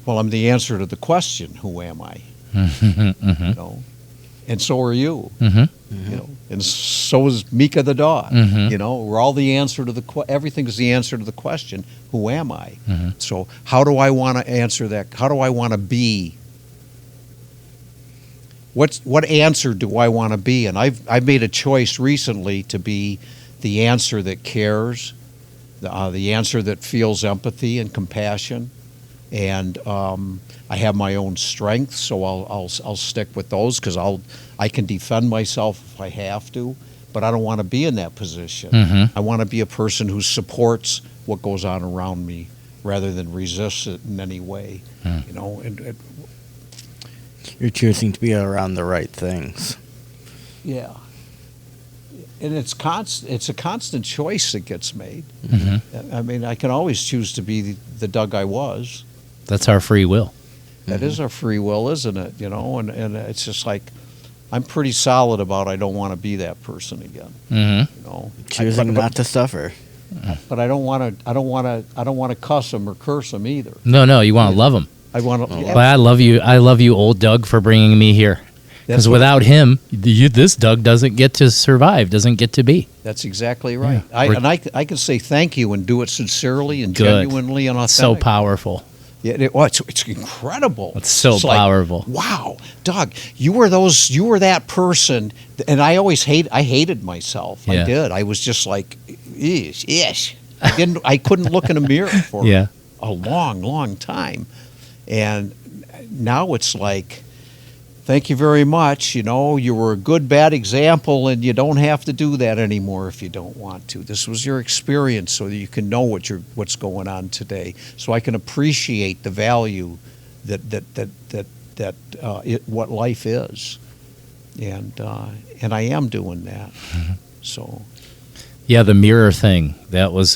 well, I'm the answer to the question, who am I? Mm-hmm. You know, and so are you. Mm-hmm. You know, and so is Mika the dog. Mhm. You know, we're all the answer to everything is the answer to the question, who am I? Mhm. So how do I want to answer that? How do I want to be? What answer do I want to be? And I've made a choice recently to be the answer that cares, the answer that feels empathy and compassion, and I have my own strengths, so I'll stick with those, because I can defend myself if I have to, but I don't want to be in that position. Mm-hmm. I want to be a person who supports what goes on around me rather than resists it in any way. You know, and You're choosing to be around the right things. yeah. And it's a constant choice that gets made. Mm-hmm. I mean, I can always choose to be the Doug I was. That's our free will. That is our free will, isn't it? You know, and it's just like, I'm pretty solid about I don't want to be that person again. Mm-hmm. You know, Choosing not to suffer. But I don't want to cuss them or curse them either. No, you want to love him. I want to. But I love you, old Doug, for bringing me here. Because That's what- without him, this Doug doesn't get to survive, doesn't get to be. That's exactly right. Yeah. I can say thank you and do it sincerely and Good. genuinely and So authentic. powerful. Yeah, it's incredible. It's so like, powerful. Wow, Doug, you were that person, and I hated myself. Yeah. I did. I was just like, ish. I couldn't look in a mirror for Yeah. a long time, and now it's like, thank you very much. You know, you were a good, bad example, and you don't have to do that anymore if you don't want to. This was your experience, so that you can know what's going on today. So I can appreciate the value what life is, and I am doing that. So. Yeah, the mirror thing. That was,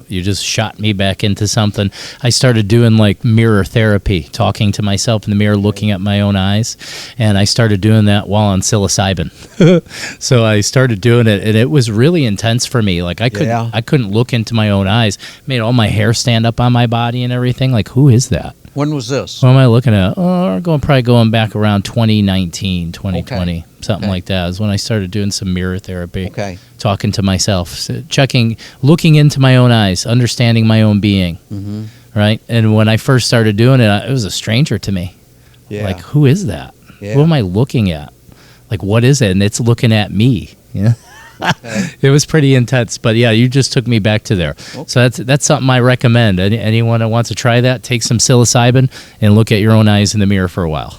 you just shot me back into something. I started doing like mirror therapy, talking to myself in the mirror, looking at my own eyes. And I started doing that while on psilocybin. So I started doing it, and it was really intense for me. Like I couldn't look into my own eyes. Made all my hair stand up on my body and everything. Like, who is that? When was this? What am I looking at? Oh, probably going back around 2019, 2020, something like that is when I started doing some mirror therapy. Okay. Talking to myself, looking into my own eyes, understanding my own being. Mm-hmm. Right? And when I first started doing it, it was a stranger to me. Yeah. Like, who is that? Yeah. Who am I looking at? Like, what is it? And it's looking at me. Yeah. Okay. It was pretty intense, but yeah, you just took me back to there. Okay. So that's something I recommend. Anyone that wants to try that, take some psilocybin and look at your own eyes in the mirror for a while.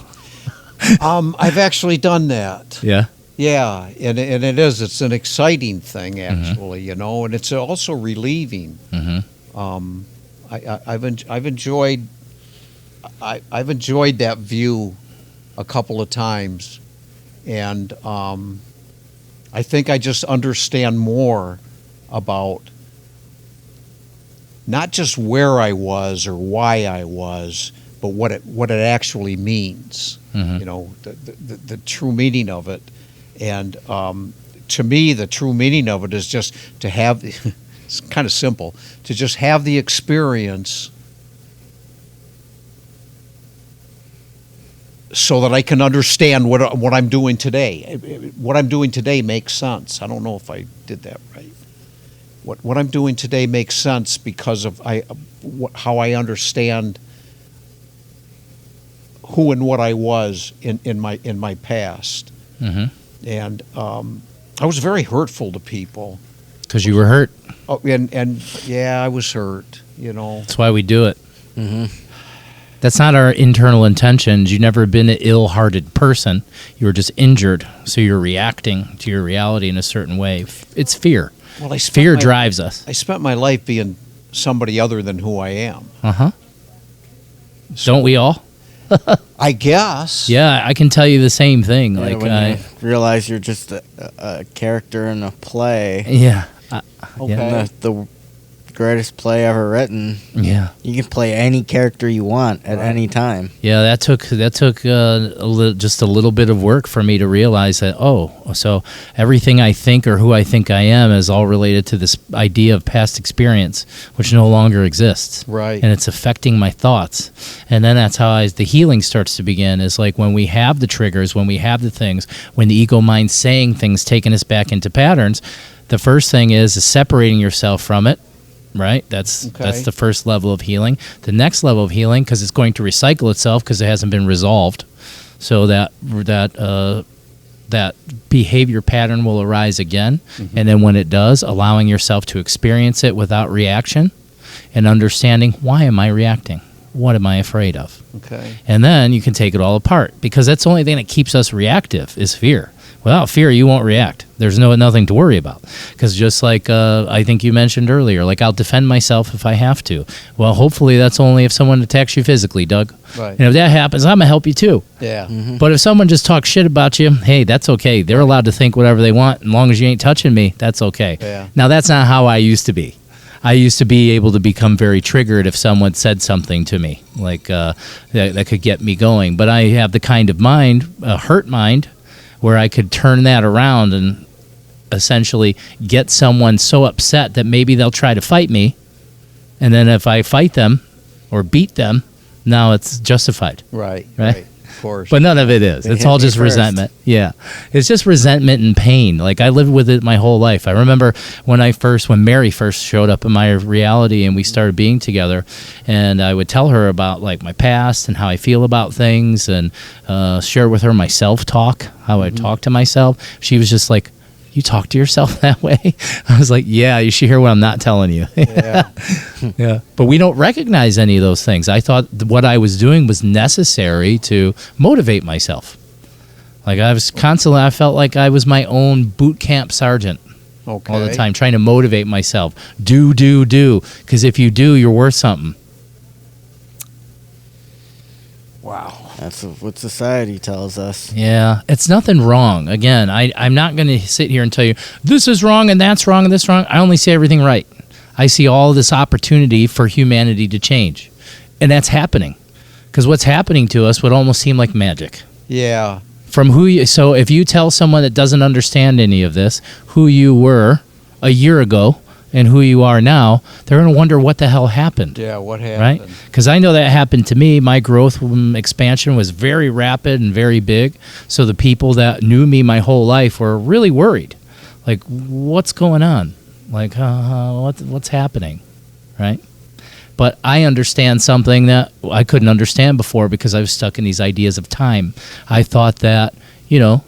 I've actually done that. Yeah. Yeah, and it's an exciting thing actually, and it's also relieving. Mm-hmm. I've enjoyed that view a couple of times, and I think I just understand more about not just where I was or why I was, but what it actually means. Mm-hmm. The true meaning of it, and to me, the true meaning of it is just to have. It's kind of simple to just have the experience so that I can understand what I'm doing today. What I'm doing today makes sense. I don't know if I did that right. What I'm doing today makes sense because of how I understand who and what I was in my past. Mm-hmm. And I was very hurtful to people. Because you were hurt. Oh, and yeah, I was hurt. That's why we do it. Mm-hmm. That's not our internal intentions. You've never been an ill-hearted person. You were just injured, so you're reacting to your reality in a certain way. It's fear. Well, Fear drives us. I spent my life being somebody other than who I am. Uh-huh. Don't we all? I guess. Yeah, I can tell you the same thing. Yeah, like when you realize you're just a character in a play. Yeah. Okay. And the greatest play ever written. Yeah. You can play any character you want at any time. Yeah, that took just a little bit of work for me to realize that, so everything I think or who I think I am is all related to this idea of past experience, which no longer exists. Right. And it's affecting my thoughts. And then that's how the healing starts to begin, is like when we have the triggers, when we have the things, when the ego mind's saying things, taking us back into patterns, the first thing is separating yourself from it. Right? That's the first level of healing. The next level of healing, because it's going to recycle itself because it hasn't been resolved, so that behavior pattern will arise again. Mm-hmm. And then when it does, allowing yourself to experience it without reaction and understanding, why am I reacting? What am I afraid of? Okay. And then you can take it all apart, because that's the only thing that keeps us reactive is fear. Without fear, you won't react. There's nothing to worry about. Because just like I think you mentioned earlier, like I'll defend myself if I have to. Well, hopefully that's only if someone attacks you physically, Doug. Right. And if that happens, I'm going to help you too. Yeah. Mm-hmm. But if someone just talks shit about you, hey, that's okay. They're allowed to think whatever they want. As long as you ain't touching me, that's okay. Yeah. Now, that's not how I used to be. I used to be able to become very triggered if someone said something to me, like that could get me going. But I have the kind of mind, a hurt mind, where I could turn that around and essentially get someone so upset that maybe they'll try to fight me. And then if I fight them or beat them, now it's justified. Right. Of course. But none of it is. It's all just resentment. Yeah. It's just resentment and pain. Like I lived with it my whole life. I remember when Mary first showed up in my reality and we started being together, and I would tell her about like my past and how I feel about things, and share with her my self-talk, how I talk to myself. She was just like, you talk to yourself that way? I was like, yeah, you should hear what I'm not telling you. Yeah. Yeah. But we don't recognize any of those things. I thought what I was doing was necessary to motivate myself. Like I felt like I was my own boot camp sergeant all the time, trying to motivate myself. Do. Because if you do, you're worth something. Wow. That's what society tells us. Yeah, it's nothing wrong. Again, I'm not going to sit here and tell you, this is wrong and that's wrong and this wrong. I only see everything right. I see all this opportunity for humanity to change. And that's happening. Because what's happening to us would almost seem like magic. Yeah. So if you tell someone that doesn't understand any of this, who you were a year ago, and who you are now, they're going to wonder what the hell happened. Yeah, what happened? Right? Because I know that happened to me. My growth expansion was very rapid and very big. So the people that knew me my whole life were really worried. Like, what's going on? Like, what's happening? Right? But I understand something that I couldn't understand before because I was stuck in these ideas of time. I thought that,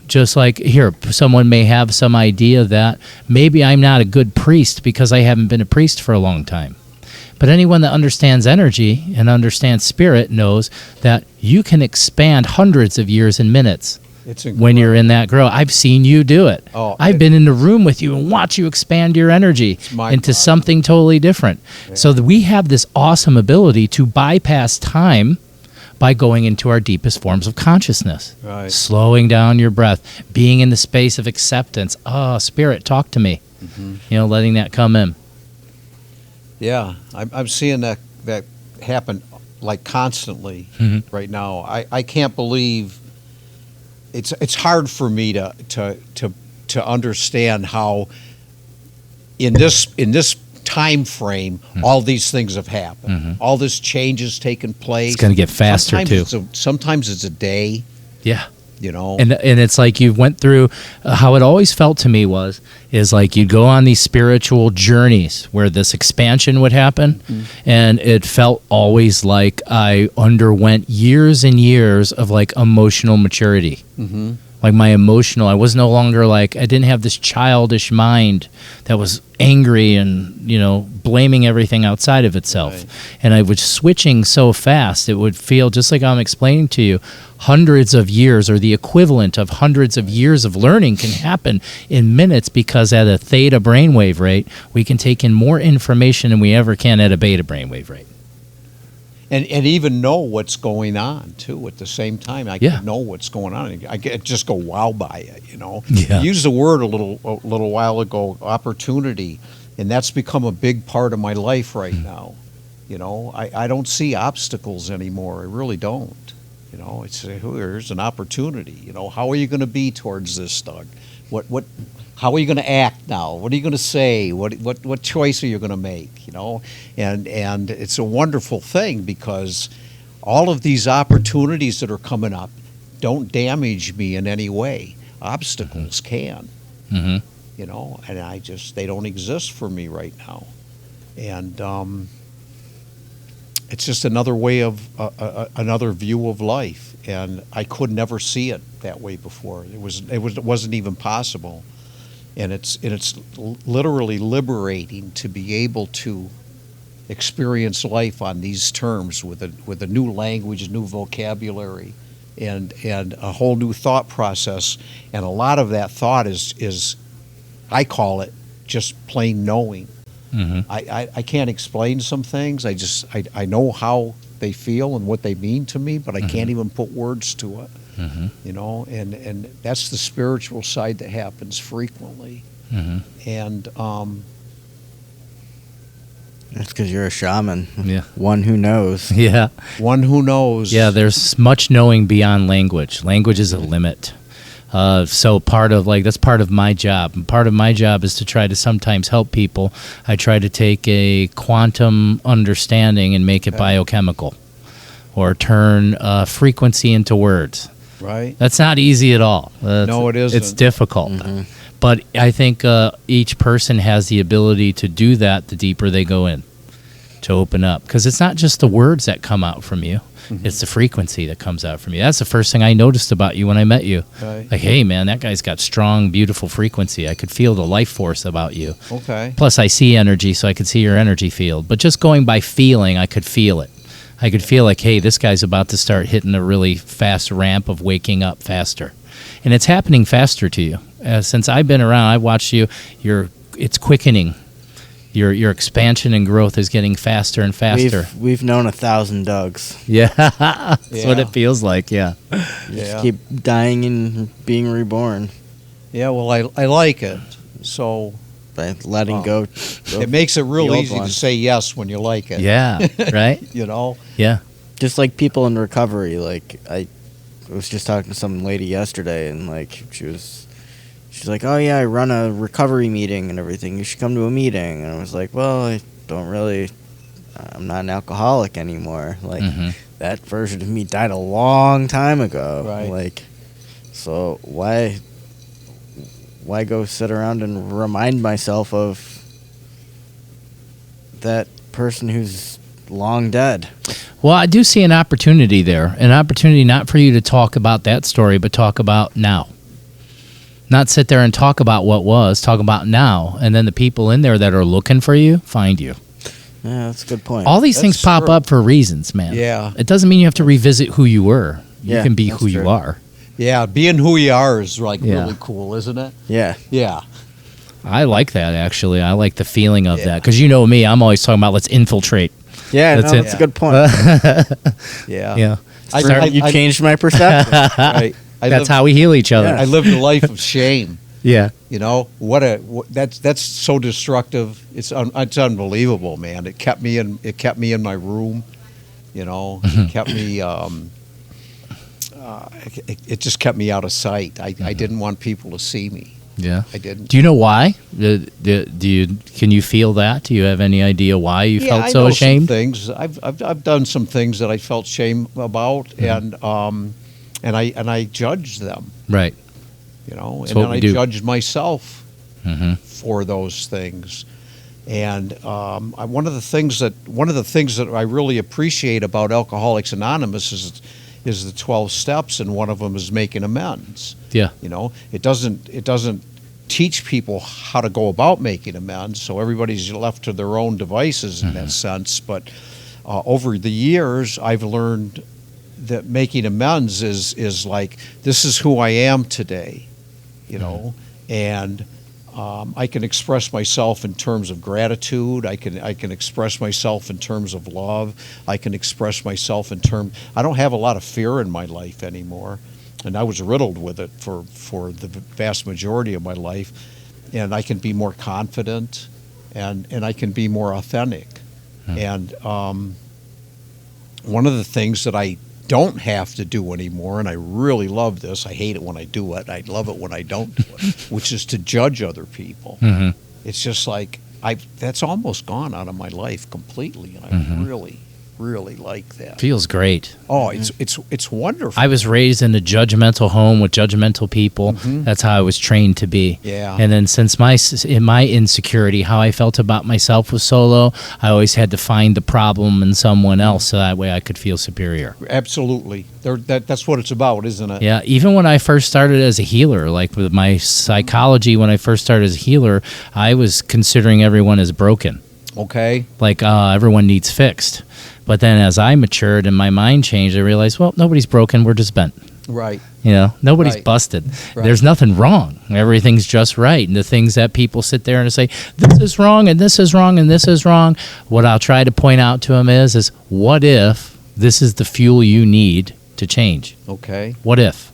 just like here, someone may have some idea that maybe I'm not a good priest because I haven't been a priest for a long time. But anyone that understands energy and understands spirit knows that you can expand hundreds of years in minutes when you're in that growth. I've seen you do it. I've been in the room with you and watch you expand your energy into something totally different. Yeah. So that we have this awesome ability to bypass time by going into our deepest forms of consciousness, slowing down your breath, being in the space of acceptance. Spirit, talk to me. Letting that come in. Yeah, I'm seeing that happen like constantly right now. I can't believe it's hard for me to understand how in this time frame all these things have happened. All this change has taken place. It's going to get faster too. Sometimes it's a day. Yeah. And it's like you went through how it always felt to me is like you'd go on these spiritual journeys where this expansion would happen, and it felt always like I underwent years and years of like emotional maturity. Like I was no longer like, I didn't have this childish mind that was angry and, blaming everything outside of itself. Right. And I was switching so fast, it would feel just like I'm explaining to you, hundreds of years or the equivalent of hundreds of years of learning can happen in minutes because at a theta brainwave rate, we can take in more information than we ever can at a beta brainwave rate. And even know what's going on too at the same time. I can know what's going on. I just go wow by it. Yeah. I used the word a little while ago, opportunity, and that's become a big part of my life right now. I don't see obstacles anymore. I really don't. It's here's an opportunity. How are you going to be towards this, Doug? How are you going to act now? What are you going to say? What choice are you going to make? And it's a wonderful thing because all of these opportunities that are coming up don't damage me in any way. Obstacles can, and they don't exist for me right now. And it's just another way of another view of life, and I could never see it that way before. It wasn't even possible. And it's literally liberating to be able to experience life on these terms with a new language, new vocabulary, and a whole new thought process. And a lot of that thought is I call it just plain knowing. I can't explain some things. I know how they feel and what they mean to me, but I can't even put words to it. And that's the spiritual side that happens frequently. And that's because you're a shaman. Yeah. One who knows. Yeah. One who knows. Yeah, there's much knowing beyond language. Language is a limit. So that's part of my job. And part of my job is to try to sometimes help people. I try to take a quantum understanding and make it biochemical, or turn frequency into words. Right. That's not easy at all. No, it isn't. It's difficult. But I think each person has the ability to do that the deeper they go in, to open up. Because it's not just the words that come out from you. It's the frequency that comes out from you. That's the first thing I noticed about you when I met you. Right. Like, hey, man, that guy's got strong, beautiful frequency. I could feel the life force about you. Okay. Plus, I see energy, so I could see your energy field. But just going by feeling, I could feel it. I could feel like, hey, this guy's about to start hitting a really fast ramp of waking up faster. And it's happening faster to you. Since I've been around, I've watched you. It's quickening. Your expansion and growth is getting faster and faster. We've known 1,000 Dougs. Yeah, that's what it feels like. Yeah. Just keep dying and being reborn. Yeah, well, I like it. So by letting go. It makes it real easy to say yes when you like it. Yeah, right? Yeah. Just like people in recovery. Like, I was just talking to some lady yesterday, and, like, she was she's like, oh yeah, I run a recovery meeting and everything. You should come to a meeting. And I was like, well, I'm not an alcoholic anymore. Like, that version of me died a long time ago. Right. Like, so why go sit around and remind myself of that person who's long dead? Well, I do see an opportunity there. An opportunity not for you to talk about that story, but talk about now. Not sit there and talk about what was, talk about now. And then the people in there that are looking for you, find you. Yeah, that's a good point. All these things That's pop true. up for reasons, man. Yeah. It doesn't mean you have to revisit who you were. You Yeah, can be that's who true. you are. Yeah, being who you are is like Yeah. really cool, isn't it? Yeah. Yeah. I like that, actually. I like the feeling of Yeah. that. Because you know me, I'm always talking about let's infiltrate. Yeah, That's no, it. that's a good point. Yeah. Yeah. You changed my perception. Right. That's how we heal each other. I lived a life of shame. Yeah. You know that's so destructive. It's unbelievable, man. It kept me in my room. You know, it kept me. It just kept me out of sight. I didn't want people to see me. Yeah. I didn't. Do you know why? Can you feel that? Do you have any idea why you felt I so know ashamed? Some things I've done some things that I felt shame about, and I judged them. Right. You know, That's and what then we I do. judged myself Mm-hmm. for those things. And one of the things that I really appreciate about Alcoholics Anonymous is the 12 steps, and one of them is making amends. Yeah. You know, it doesn't teach people how to go about making amends, so everybody's left to their own devices in that sense. But over the years, I've learned that making amends is like, this is who I am today, you know, and I can express myself in terms of gratitude. I can express myself in terms of love. I can express myself in terms. I don't have a lot of fear in my life anymore, and I was riddled with it for the vast majority of my life. And I can be more confident, and I can be more authentic. And one of the things that I don't have to do anymore, and I really love this. I hate it when I do it. I love it when I don't do it, which is to judge other people. Mm-hmm. It's just like that's almost gone out of my life completely, and I really like that. Feels great. Oh, it's wonderful. I was raised in a judgmental home with judgmental people. That's how I was trained to be. Yeah. And then since my insecurity, how I felt about myself was so low, I always had to find the problem in someone else so that way I could feel superior. Absolutely. That's what it's about, isn't it? Yeah, even when I first started as a healer, like with my psychology, when I first started as a healer, I was considering everyone as broken. Okay. Like everyone needs fixed. But then as I matured and my mind changed, I realized, well, nobody's broken. We're just bent. Right. You know, nobody's Right. busted. Right. There's nothing wrong. Everything's just right. And the things that people sit there and say, this is wrong and this is wrong and this is wrong, what I'll try to point out to them is what if this is the fuel you need to change? Okay. What if?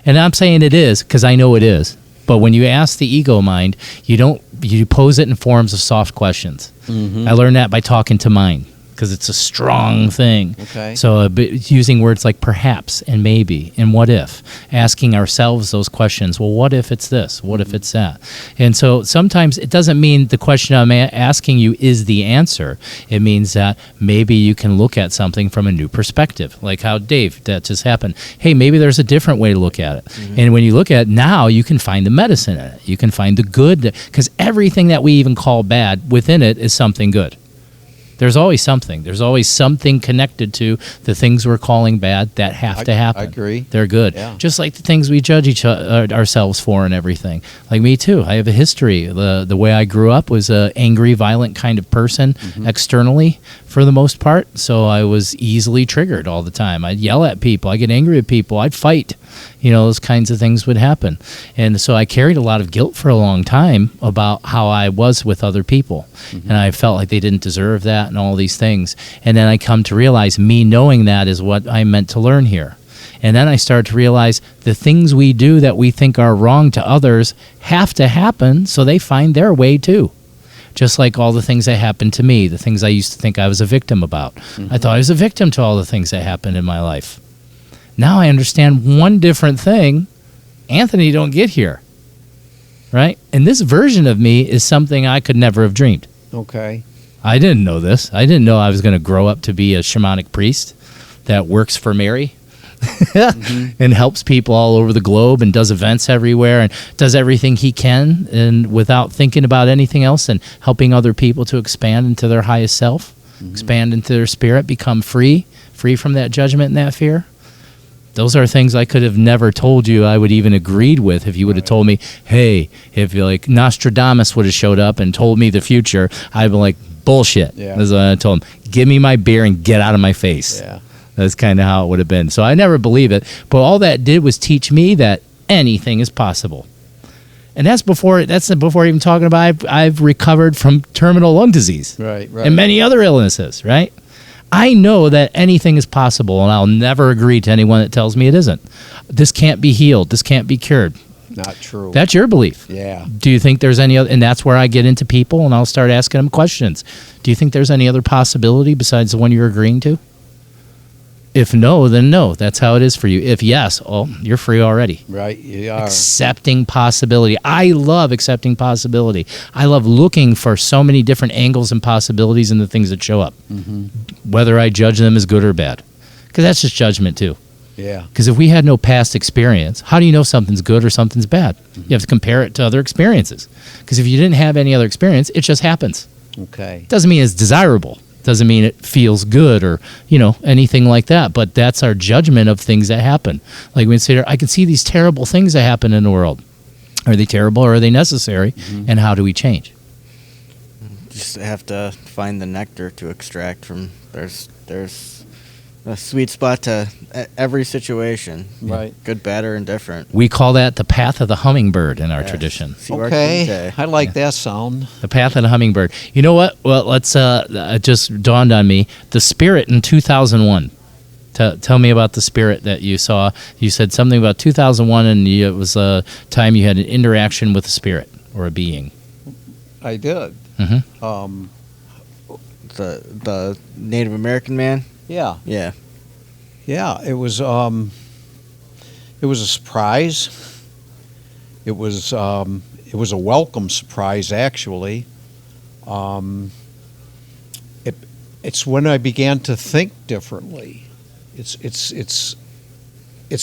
And I'm saying it is because I know it is. But when you ask the ego mind, you pose it in forms of soft questions. I learned that by talking to mine, because it's a strong thing. Okay. So using words like perhaps and maybe and what if, asking ourselves those questions. Well, what if it's this? What if it's that? And so sometimes it doesn't mean the question I'm asking you is the answer. It means that maybe you can look at something from a new perspective, like how Dave, that just happened. Hey, maybe there's a different way to look at it. And when you look at it now, you can find the medicine in it. You can find the good, because everything that we even call bad within it is something good. There's always something. There's always something connected to the things we're calling bad that have to happen. I agree. They're good. Yeah. Just like the things we judge ourselves for and everything. Like me too. I have a history. The way I grew up was an angry, violent kind of person externally for the most part. So I was easily triggered all the time. I'd yell at people. I'd get angry at people. I'd fight. You know, those kinds of things would happen. And so I carried a lot of guilt for a long time about how I was with other people. And I felt like they didn't deserve that and all these things. And then I come to realize me knowing that is what I meant to learn here. And then I started to realize the things we do that we think are wrong to others have to happen so they find their way too. Just like all the things that happened to me, the things I used to think I was a victim about. I thought I was a victim to all the things that happened in my life. Now I understand one different thing. Anthony don't get here. right? And this version of me is something I could never have dreamed. Okay. I didn't know this. I didn't know I was going to grow up to be a shamanic priest that works for Mary and helps people all over the globe and does events everywhere and does everything he can and without thinking about anything else and helping other people to expand into their highest self, expand into their spirit, become free from that judgment and that fear. Those are things I could have never told you I would even agreed with if you would have told me, hey, if you like Nostradamus would have showed up and told me the future, I'd be like, bullshit. Yeah. That's what I told him. Give me my beer and get out of my face. Yeah. That's kind of how it would have been. So I never believe it. But all that did was teach me that anything is possible. And that's before even talking about I've recovered from terminal lung disease. Right. And many other illnesses, right? I know that anything is possible, and I'll never agree to anyone that tells me it isn't. This can't be healed. This can't be cured. Not true. That's your belief. Yeah. Do you think there's any other? And that's where I get into people, and I'll start asking them questions. Do you think there's any other possibility besides the one you're agreeing to? If no, then no. That's how it is for you. If yes, oh, you're free already. Right. You are. Accepting possibility. I love accepting possibility. I love looking for so many different angles and possibilities in the things that show up, whether I judge them as good or bad. Because that's just judgment too. Yeah. Because if we had no past experience, how do you know something's good or something's bad? You have to compare it to other experiences. Because if you didn't have any other experience, it just happens. Okay. Doesn't mean it's desirable. Doesn't mean it feels good or, anything like that. But that's our judgment of things that happen. Like we say, I can see these terrible things that happen in the world. Are they terrible or are they necessary? And how do we change? Just have to find the nectar to extract from. There's a sweet spot to every situation. Right. Good, bad, or indifferent. We call that the path of the hummingbird in our tradition. Okay. I like that sound. The path of the hummingbird. You know what? Well, let's. It just dawned on me. The spirit in 2001. Tell me about the spirit that you saw. You said something about 2001, and it was a time you had an interaction with a spirit or a being. I did. Mm-hmm. The Native American man. Yeah. Yeah. Yeah. It was a surprise. It was a welcome surprise, actually. It's when I began to think differently. It's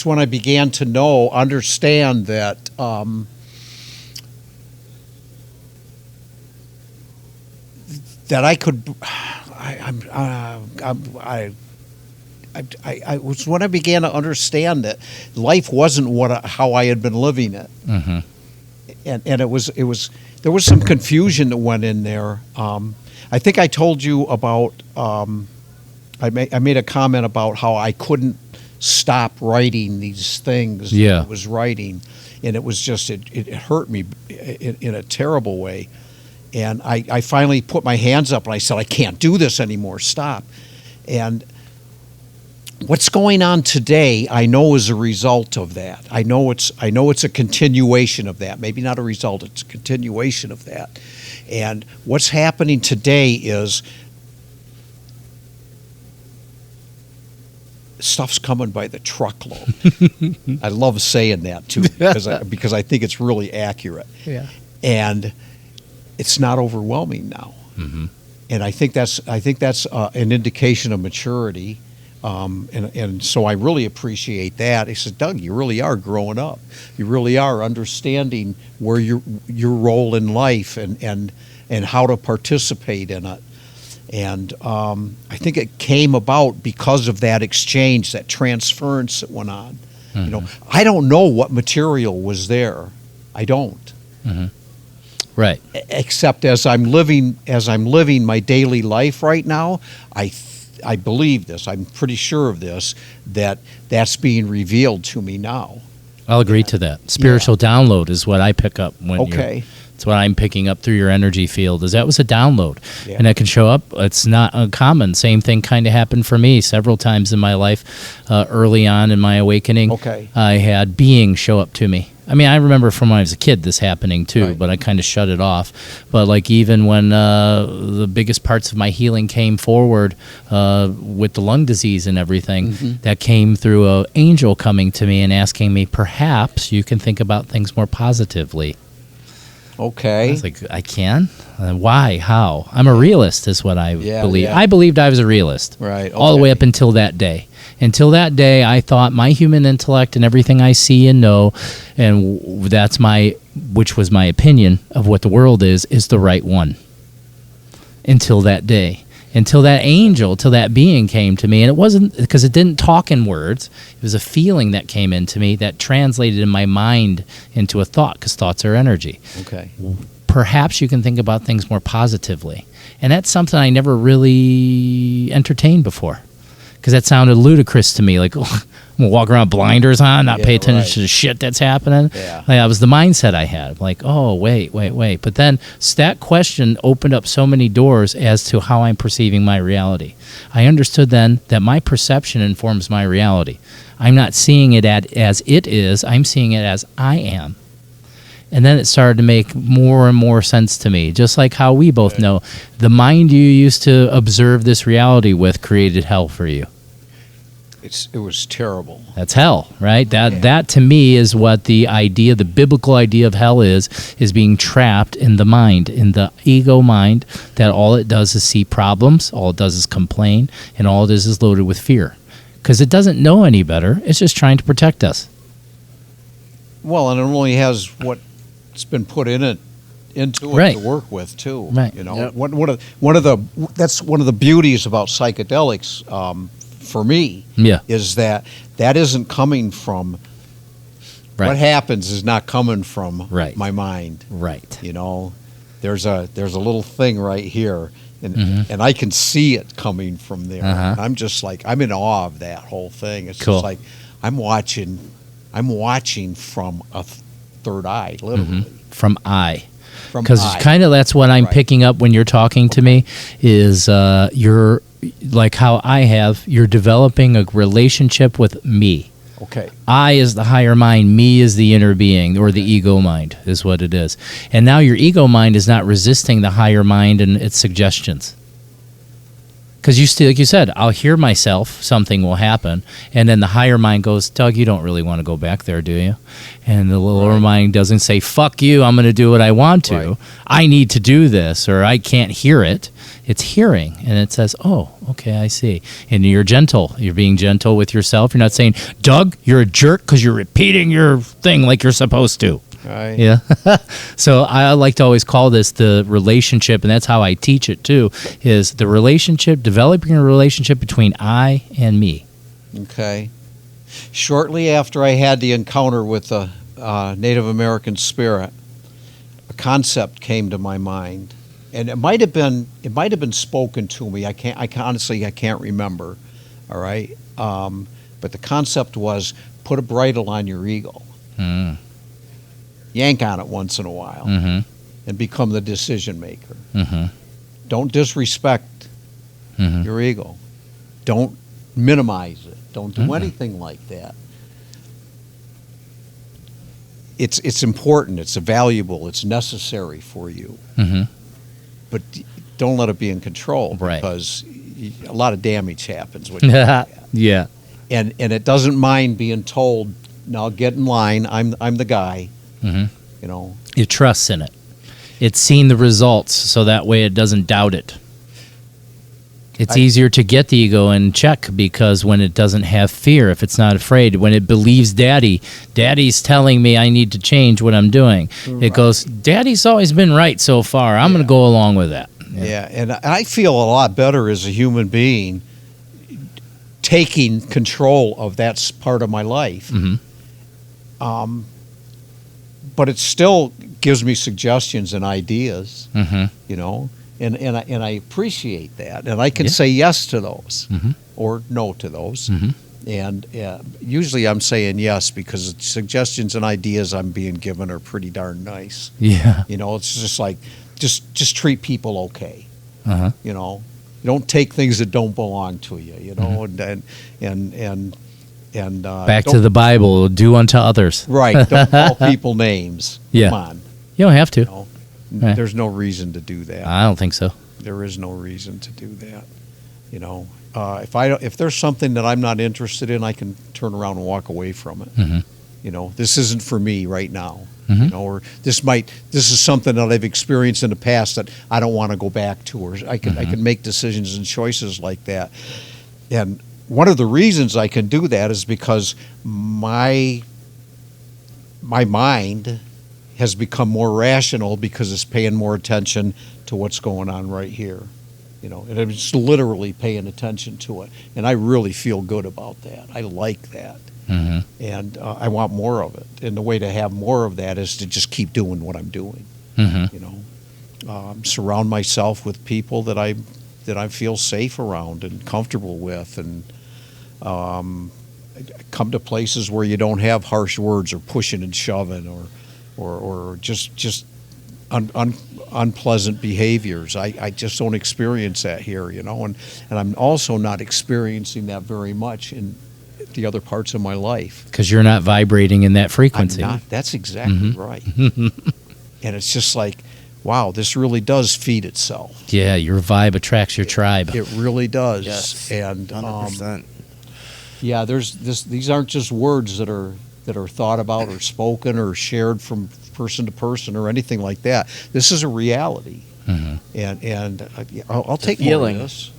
when I began to understand that that I could. I was when I began to understand that life wasn't how I had been living it, and it was there was some confusion that went in there. I think I told you about. I made a comment about how I couldn't stop writing these things that I was writing, and it was just it hurt me in a terrible way. And I finally put my hands up and I said, I can't do this anymore. Stop. And what's going on today, I know is a result of that. I know it's a continuation of that. Maybe not a result, it's a continuation of that. And what's happening today is stuff's coming by the truckload. I love saying that too because I think it's really accurate. Yeah. And it's not overwhelming now, and I think that's an indication of maturity, and so I really appreciate that. He said, Doug, you really are growing up. You really are understanding where your role in life and how to participate in it. And I think it came about because of that exchange, that transference that went on. I don't know what material was there. I don't. Right. Except as I'm living my daily life right now, I believe this. I'm pretty sure of this. That's being revealed to me now. I'll agree to that. Spiritual download is what I pick up when it's what I'm picking up through your energy field. That was a download, and that can show up. It's not uncommon. Same thing kind of happened for me several times in my life. Early on in my awakening, I had beings show up to me. I mean, I remember from when I was a kid this happening too, but I kind of shut it off. But like even when the biggest parts of my healing came forward with the lung disease and everything, that came through an angel coming to me and asking me, perhaps you can think about things more positively. I Okay. was like, I can? Why? How? I'm a realist, is what I believe. yeah. I believed I was a realist. Right. All the way okay. up until that day. Until that day, I thought my human intellect and everything I see and know, and which was my opinion of what the world is the right one. Until that day. Until that angel, till that being came to me. And it wasn't, because it didn't talk in words. It was a feeling that came into me that translated in my mind into a thought, because thoughts are energy. Okay. Perhaps you can think about things more positively. And that's something I never really entertained before, because that sounded ludicrous to me. Like, oh, I'm going to walk around with blinders on, not pay attention right. to the shit that's happening. Yeah. Like, that was the mindset I had. Like, oh, wait. But then that question opened up so many doors as to how I'm perceiving my reality. I understood then that my perception informs my reality. I'm not seeing it as it is. I'm seeing it as I am. And then it started to make more and more sense to me, just like how we both know the mind you used to observe this reality with created hell for you. It was terrible. That's hell, right? That to me is what the biblical idea of hell is being trapped in the mind, in the ego mind, that all it does is see problems, all it does is complain, and all it is loaded with fear. Because it doesn't know any better. It's just trying to protect us. Well, and it only has what's been put into it Right. to work with too. Right. You know, Yep. that's one of the beauties about psychedelics for me. Yeah. Is that isn't coming from Right. what happens is not coming from Right. my mind. Right. You know, there's a little thing right here, and Mhm. and I can see it coming from there. Uh-huh. And I'm just like, I'm in awe of that whole thing. It's Cool. just like I'm watching from a third eye, literally. From I. From Because I. kind of that's what I'm Right. picking up when you're talking to me is you're, like how you're developing a relationship with me. Okay. I is the higher mind, me is the inner being, or the ego mind is what it is. And now your ego mind is not resisting the higher mind and its suggestions. Because you still, like you said, I'll hear myself, something will happen, and then the higher mind goes, Doug, you don't really want to go back there, do you? And the lower mind doesn't say, fuck you, I'm going to do what I want to. Right. I need to do this, or I can't hear it. It's hearing, and it says, oh, okay, I see. And you're gentle. You're being gentle with yourself. You're not saying, Doug, you're a jerk because you're repeating your thing like you're supposed to. Right. Yeah. So I like to always call this the relationship, and that's how I teach it too, is the relationship, developing a relationship between I and me. Okay. Shortly after I had the encounter with the Native American spirit, a concept came to my mind, and it might have been spoken to me. I can't remember. All right. But the concept was put a bridle on your ego. Mm. Yank on it once in a while, Mm-hmm. and become the decision maker. Mm-hmm. Don't disrespect Mm-hmm. your ego. Don't minimize it. Don't do Mm-mm. anything like that. It's important. It's valuable. It's necessary for you. Mm-hmm. But don't let it be in control, Right. because a lot of damage happens when you do that. Yeah. And it doesn't mind being told, "Now get in line. I'm the guy." Mm-hmm. You know. It trusts in it. It's seen the results, so that way it doesn't doubt it. It's easier to get the ego in check because when it doesn't have fear, if it's not afraid, when it believes daddy's telling me I need to change what I'm doing, it goes, daddy's always been right so far. I'm going to go along with that. Yeah, and I feel a lot better as a human being taking control of that part of my life. Mm-hmm. But it still gives me suggestions and ideas, Mm-hmm. you know, and I appreciate that, and I can Yeah. say yes to those Mhm. or no to those, Mhm. and usually I'm saying yes because the suggestions and ideas I'm being given are pretty darn nice. Yeah. You know, it's just like just treat people okay. Uh-huh. You know, you don't take things that don't belong to you. You know, and Back to don't- the Bible, do unto others. right. Don't call people names. Yeah. Come on. You don't have to. You know, Right. there's no reason to do that. I don't think so. There is no reason to do that. You know, if there's something that I'm not interested in, I can turn around and walk away from it. Mhm. You know, this isn't for me right now. You know, or this is something that I've experienced in the past that I don't want to go back to, or I can make decisions and choices like that. And one of the reasons I can do that is because my mind has become more rational because it's paying more attention to what's going on right here. You know, and I'm just literally paying attention to it. And I really feel good about that. I like that. And I want more of it. And the way to have more of that is to just keep doing what I'm doing. You know, surround myself with people that I feel safe around and comfortable with, and come to places where you don't have harsh words or pushing and shoving or just unpleasant behaviors. I just don't experience that here, you know, and I'm also not experiencing that very much in the other parts of my life. Because you're not vibrating in that frequency. I'm not. That's exactly right. And it's just like, wow, this really does feed itself. Yeah, your vibe attracts your tribe. It really does. Yes, And 100%. yeah, these aren't just words that are thought about or spoken or shared from person to person or anything like that. This is a reality. And I'll take more of this.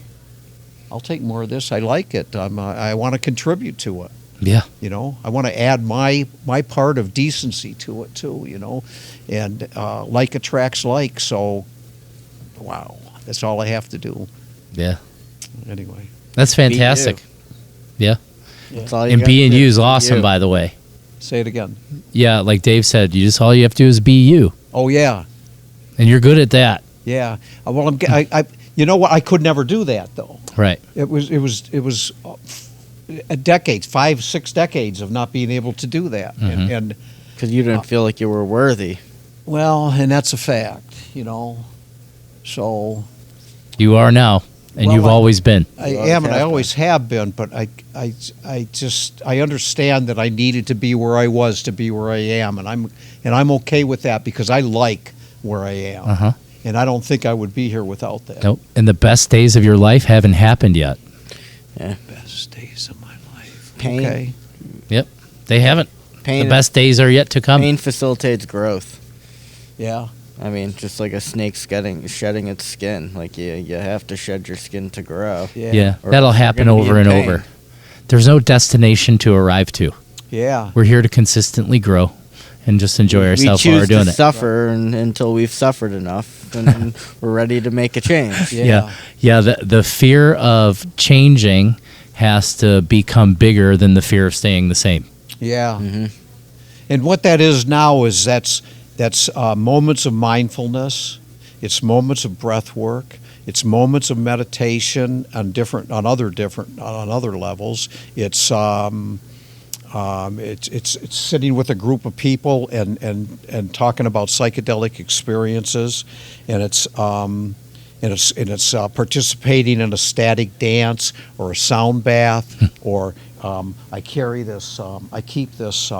I'll take more of this. I like it. I want to contribute to it. Yeah. You know, I want to add my part of decency to it too, you know, and like attracts like. So, wow, that's all I have to do. Yeah. Anyway. That's fantastic. Yeah. That's all you And gotta being do. you is Be awesome, you. by the way. Say it again. Yeah, like Dave said, all you have to do is be you. Oh, yeah. And you're good at that. Yeah. Well, you know what? I could never do that, though. Right. It was decades, 5-6 decades of not being able to do that. And Because you didn't feel like you were worthy. well, and that's a fact, you know. So You are now, and Well, you've always been. I You always am, and I have always have been, but I understand that I needed to be where I was to be where I am, and I'm okay with that because I like where I am. And I don't think I would be here without that. Nope. And the best days of your life haven't happened yet. Yeah. Best days of my life. Pain. Okay. Yep. They haven't. Pain. The best days are yet to come. Pain facilitates growth. Yeah. I mean, just like a snake shedding its skin. Like you have to shed your skin to grow. Yeah. Or That'll else you're happen gonna be over in and pain. over. There's no destination to arrive to. Yeah. We're here to consistently grow and just enjoy ourselves while we we're choose doing to it. suffer until we've suffered enough, and we're ready to make a change. Yeah. The fear of changing has to become bigger than the fear of staying the same. Yeah. And what that is now is that's moments of mindfulness. It's moments of breath work. It's moments of meditation on other levels. It's sitting with a group of people and talking about psychedelic experiences, and it's participating in a static dance or a sound bath, or I carry this. I keep this.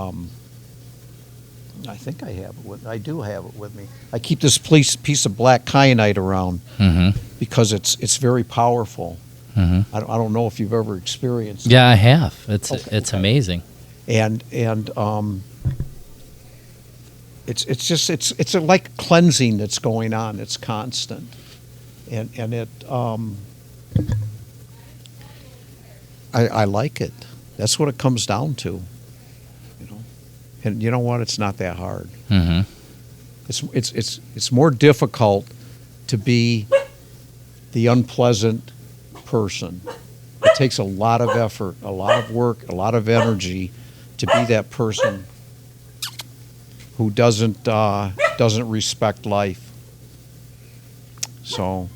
I think I have it with. I do have it with me. I keep this piece of black kyanite around because it's very powerful. I don't know if you've ever experienced it. Yeah, I have. It's amazing. And it's like cleansing that's going on. It's constant, and it I like it. That's what it comes down to, you know. And you know what? It's not that hard. It's more difficult to be the unpleasant person. It takes a lot of effort, a lot of work, a lot of energy to be that person who doesn't respect life. So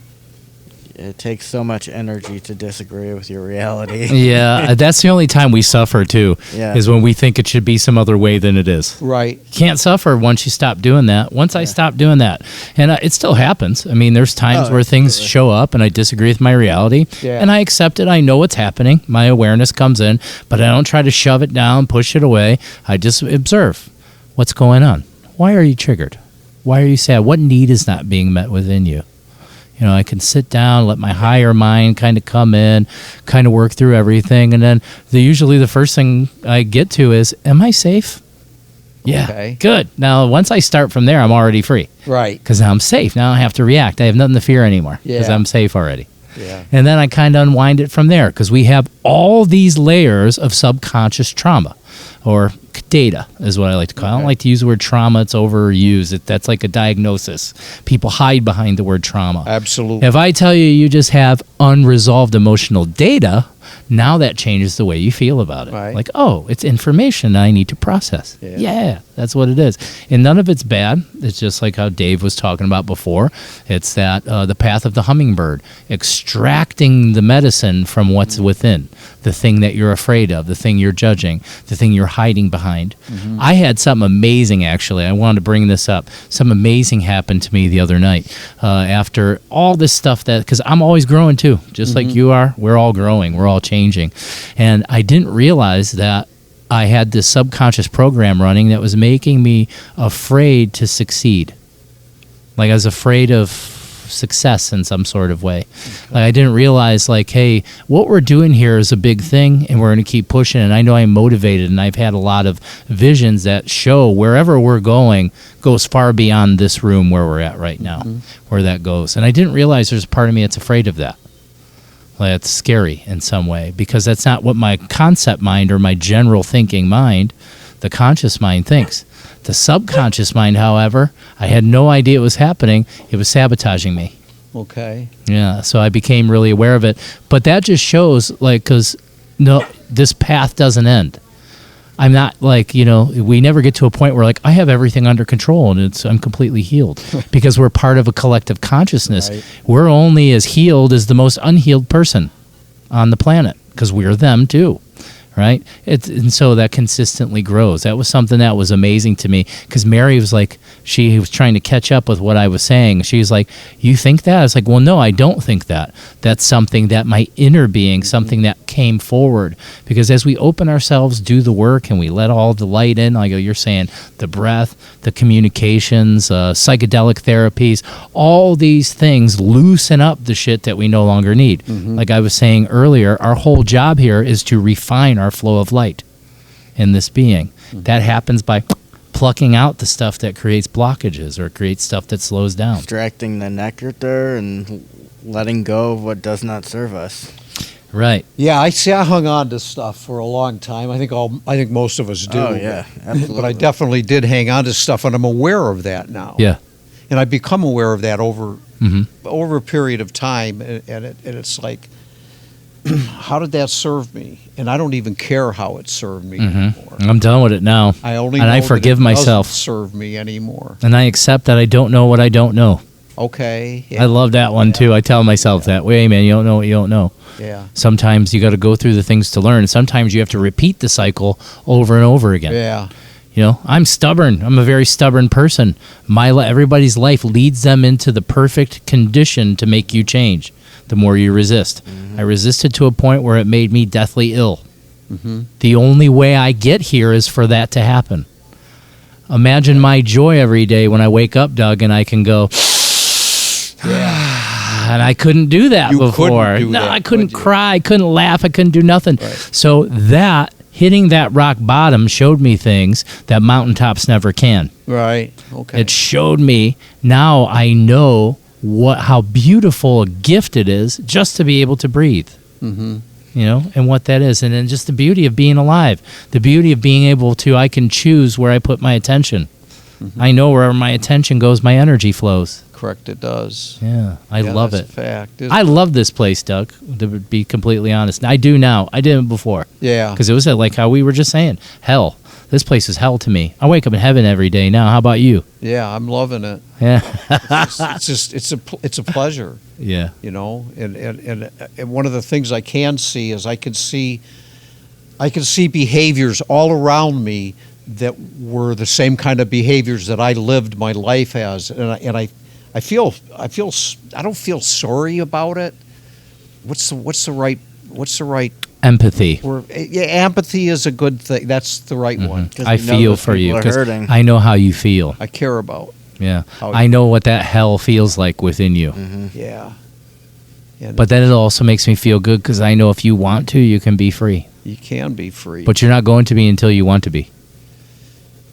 It takes so much energy to disagree with your reality. Yeah, that's the only time we suffer too. Yeah. Is when we think it should be some other way than it is. right, You can't suffer once you stop doing that. Once I stop doing that, and it still happens. I mean, there's times where things show up and I disagree with my reality, Yeah. and I accept it. I know what's happening. My awareness comes in, but I don't try to shove it down, push it away. I just observe what's going on. Why are you triggered? Why are you sad? What need is not being met within you? You know, I can sit down, let my higher mind kind of come in, kind of work through everything, and then usually the first thing I get to is, am I safe? Yeah. Okay. Good. Now, once I start from there, I'm already free. Right. Because now I'm safe. Now I don't have to react. I have nothing to fear anymore. Because Yeah. I'm safe already. Yeah. And then I kind of unwind it from there because we have all these layers of subconscious trauma, or data is what I like to call it. I don't like to use the word trauma. It's overused. That's like a diagnosis. People hide behind the word trauma. Absolutely. If I tell you you just have unresolved emotional data, now that changes the way you feel about it. Right. Like, oh, it's information I need to process. Yeah. Yeah, that's what it is. And none of it's bad. It's just like how Dave was talking about before. It's that the path of the hummingbird, extracting the medicine from what's within, the thing that you're afraid of, the thing you're judging, the thing you're hiding behind. I had something amazing, actually. I wanted to bring this up. Something amazing happened to me the other night after all this stuff because I'm always growing too, just like you are. We're all growing. We're all changing. And I didn't realize that I had this subconscious program running that was making me afraid to succeed. Like I was afraid of success in some sort of way. Like I didn't realize, like, hey, what we're doing here is a big thing and we're going to keep pushing. And I know I'm motivated and I've had a lot of visions that show wherever we're going goes far beyond this room where we're at right now, where that goes. And I didn't realize there's a part of me that's afraid of that. That's scary in some way because that's not what my concept mind or my general thinking mind, the conscious mind, thinks. The subconscious mind, however, I had no idea it was happening. It was sabotaging me. Okay. Yeah, so I became really aware of it. But that just shows, like, because no, this path doesn't end. I'm not like, we never get to a point where like I have everything under control and I'm completely healed because we're part of a collective consciousness. Right. We're only as healed as the most unhealed person on the planet because we're them too. Right? And so that consistently grows. That was something that was amazing to me because Mary was like, she was trying to catch up with what I was saying. She was like, you think that? I was like, well, no, I don't think that. That's something that my inner being, something that came forward. Because as we open ourselves, do the work, and we let all the light in, like you're saying, the breath, the communications, psychedelic therapies, all these things loosen up the shit that we no longer need. Like I was saying earlier, our whole job here is to refine our flow of light in this being. That happens by plucking out the stuff that creates blockages or creates stuff that slows down. Extracting the nectar and letting go of what does not serve us. Right. Yeah, I hung on to stuff for a long time. I think most of us do. Oh, yeah, absolutely. But I definitely did hang on to stuff, and I'm aware of that now. Yeah. And I've become aware of that over a period of time, and it's like, how did that serve me? And I don't even care how it served me anymore. I'm done with it now. I forgive that it myself. doesn't serve me anymore. And I accept that I don't know what I don't know. Okay. I love that one too. I tell myself that. Wait, man, you don't know what you don't know. Yeah. Sometimes you got to go through the things to learn. Sometimes you have to repeat the cycle over and over again. Yeah. I'm stubborn. I'm a very stubborn person. Everybody's life leads them into the perfect condition to make you change. The more you resist. I resisted to a point where it made me deathly ill. The only way I get here is for that to happen. Imagine my joy every day when I wake up, Doug, and I can go, and I couldn't do that before. I couldn't cry, I couldn't laugh, I couldn't do nothing. Right. So that, hitting that rock bottom showed me things that mountaintops never can. Right. Okay. It showed me, now I know how beautiful a gift it is just to be able to breathe. And what that is. And then just the beauty of being alive, the beauty of being able to, I can choose where I put my attention. I know wherever my attention goes, my energy flows. Correct, it does. Yeah, I love that's it. A fact. I love this place, Doug, to be completely honest. I do now. I didn't before. Yeah. Because it was like how we were just saying, hell. This place is hell to me. I wake up in heaven every day now. How about you? Yeah, I'm loving it. Yeah. it's a pleasure. Yeah. And one of the things I can see is I can see behaviors all around me that were the same kind of behaviors that I lived my life as, and I don't feel sorry about it. What's the right empathy? Empathy is a good thing. That's the right one. I feel for you because I know how you feel. I care about. Yeah, I know what that hell feels like within you. Yeah. But then it also makes me feel good because I know if you want to, you can be free. You can be free. But you're not going to be until you want to be.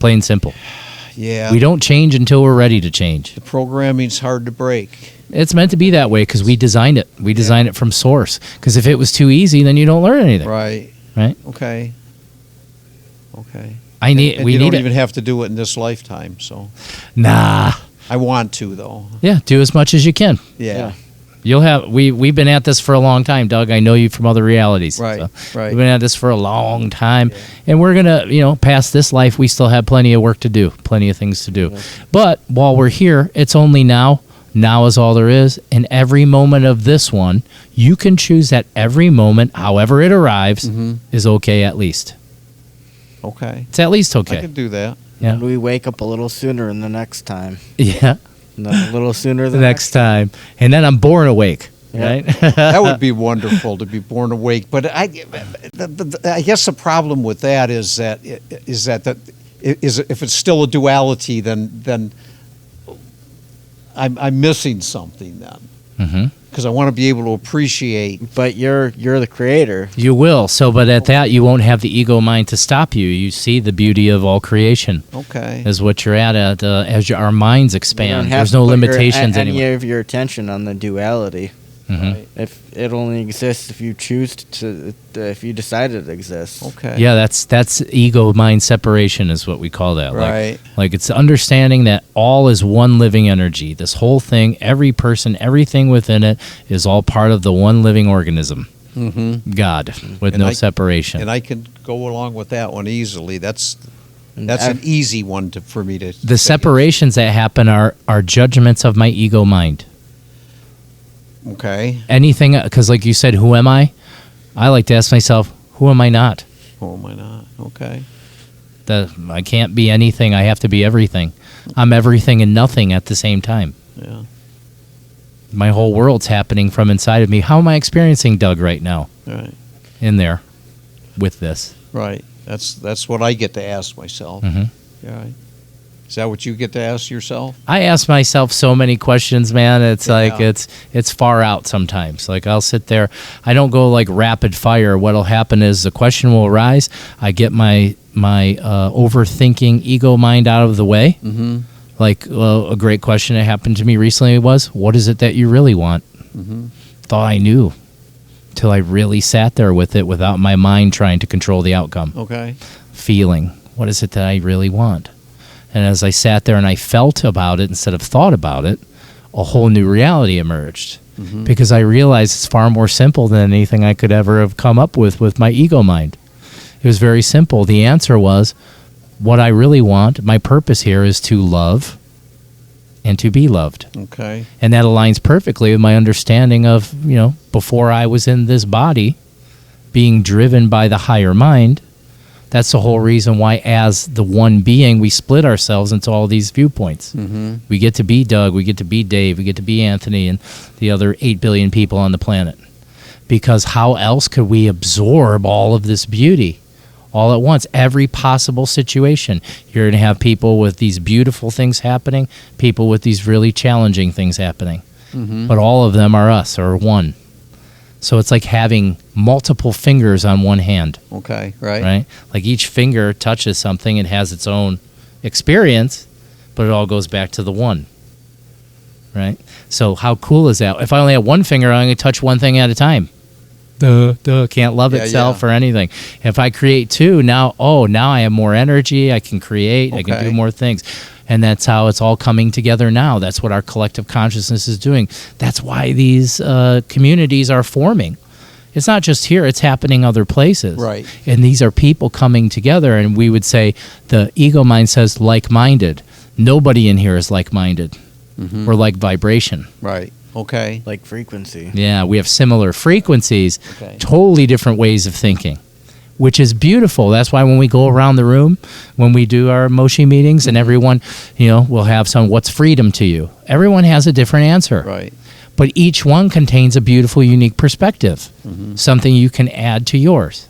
Plain and simple. Yeah. We don't change until we're ready to change. The programming's hard to break. It's meant to be that way because we designed it. We designed it from source. Because if it was too easy, then you don't learn anything. Right. Right? Okay. We You need don't it. even have to do it in this lifetime, so. Nah. I want to, though. Yeah, do as much as you can. Yeah. You'll have we've been at this for a long time, Doug. I know you from other realities. Right, right. We've been at this for a long time, and we're gonna, past this life, we still have plenty of work to do, plenty of things to do. Yeah. But while we're here, it's only now. Now is all there is, and every moment of this one, you can choose that every moment, however it arrives, is okay at least. Okay. It's at least okay. I can do that. Yeah. And we wake up a little sooner in the next time. Yeah. And then a little sooner The next time. And then I'm born awake. Right? That would be wonderful to be born awake. But I guess the problem with that is that if it's still a duality, then I'm missing something then. Because I want to be able to appreciate. But you're the creator. You will. But at that, you won't have the ego mind to stop you. You see the beauty of all creation. Okay. Is what you're at as our minds expand. There's no limitations anymore. Any of your attention on the duality. Right. If it only exists if you choose to, if you decide it exists. Okay. Yeah, that's ego mind separation is what we call that. Right. Like it's understanding that all is one living energy. This whole thing, every person, everything within it is all part of the one living organism. God, with no separation. And I can go along with that one easily. That's an easy one for me to. The separations that happen are judgments of my ego mind. Okay. Anything, because like you said, who am I? I like to ask myself, who am I not? Who am I not? Okay. I can't be anything. I have to be everything. I'm everything and nothing at the same time. Yeah. My whole world's happening from inside of me. How am I experiencing Doug right now? Right. In there with this. Right. That's what I get to ask myself. Yeah. Is that what you get to ask yourself? I ask myself so many questions, man. It's like it's far out sometimes. Like I'll sit there. I don't go like rapid fire. What'll happen is the question will arise. I get my overthinking ego mind out of the way. Like a great question that happened to me recently was, "What is it that you really want?" Thought I knew, till I really sat there with it without my mind trying to control the outcome. Okay. Feeling, what is it that I really want? And as I sat there and I felt about it instead of thought about it, a whole new reality emerged. Because I realized it's far more simple than anything I could ever have come up with my ego mind. It was very simple. The answer was, what I really want, my purpose here is to love and to be loved. Okay. And that aligns perfectly with my understanding of, before I was in this body, being driven by the higher mind. That's the whole reason why, as the one being, we split ourselves into all these viewpoints. We get to be Doug, we get to be Dave, we get to be Anthony, and the other 8 billion people on the planet. Because how else could we absorb all of this beauty all at once? Every possible situation. You're going to have people with these beautiful things happening, people with these really challenging things happening. But all of them are us, or one. So it's like having multiple fingers on one hand. Okay, right. Right? Like each finger touches something, it has its own experience, but it all goes back to the one. Right? So how cool is that? If I only have one finger, I'm going to touch one thing at a time. Can't love itself or anything. If I create two, now I have more energy, I can create, I can do more things. And that's how it's all coming together now. That's what our collective consciousness is doing. That's why these communities are forming. It's not just here, it's happening other places. Right. And these are people coming together, and we would say the ego mind says like-minded. Nobody in here is like-minded. We're like vibration. Right. Okay. Like frequency. Yeah, we have similar frequencies, totally different ways of thinking, which is beautiful. That's why when we go around the room, when we do our Moshi meetings, and everyone, will have some, what's freedom to you? Everyone has a different answer. Right. But each one contains a beautiful, unique perspective, something you can add to yours.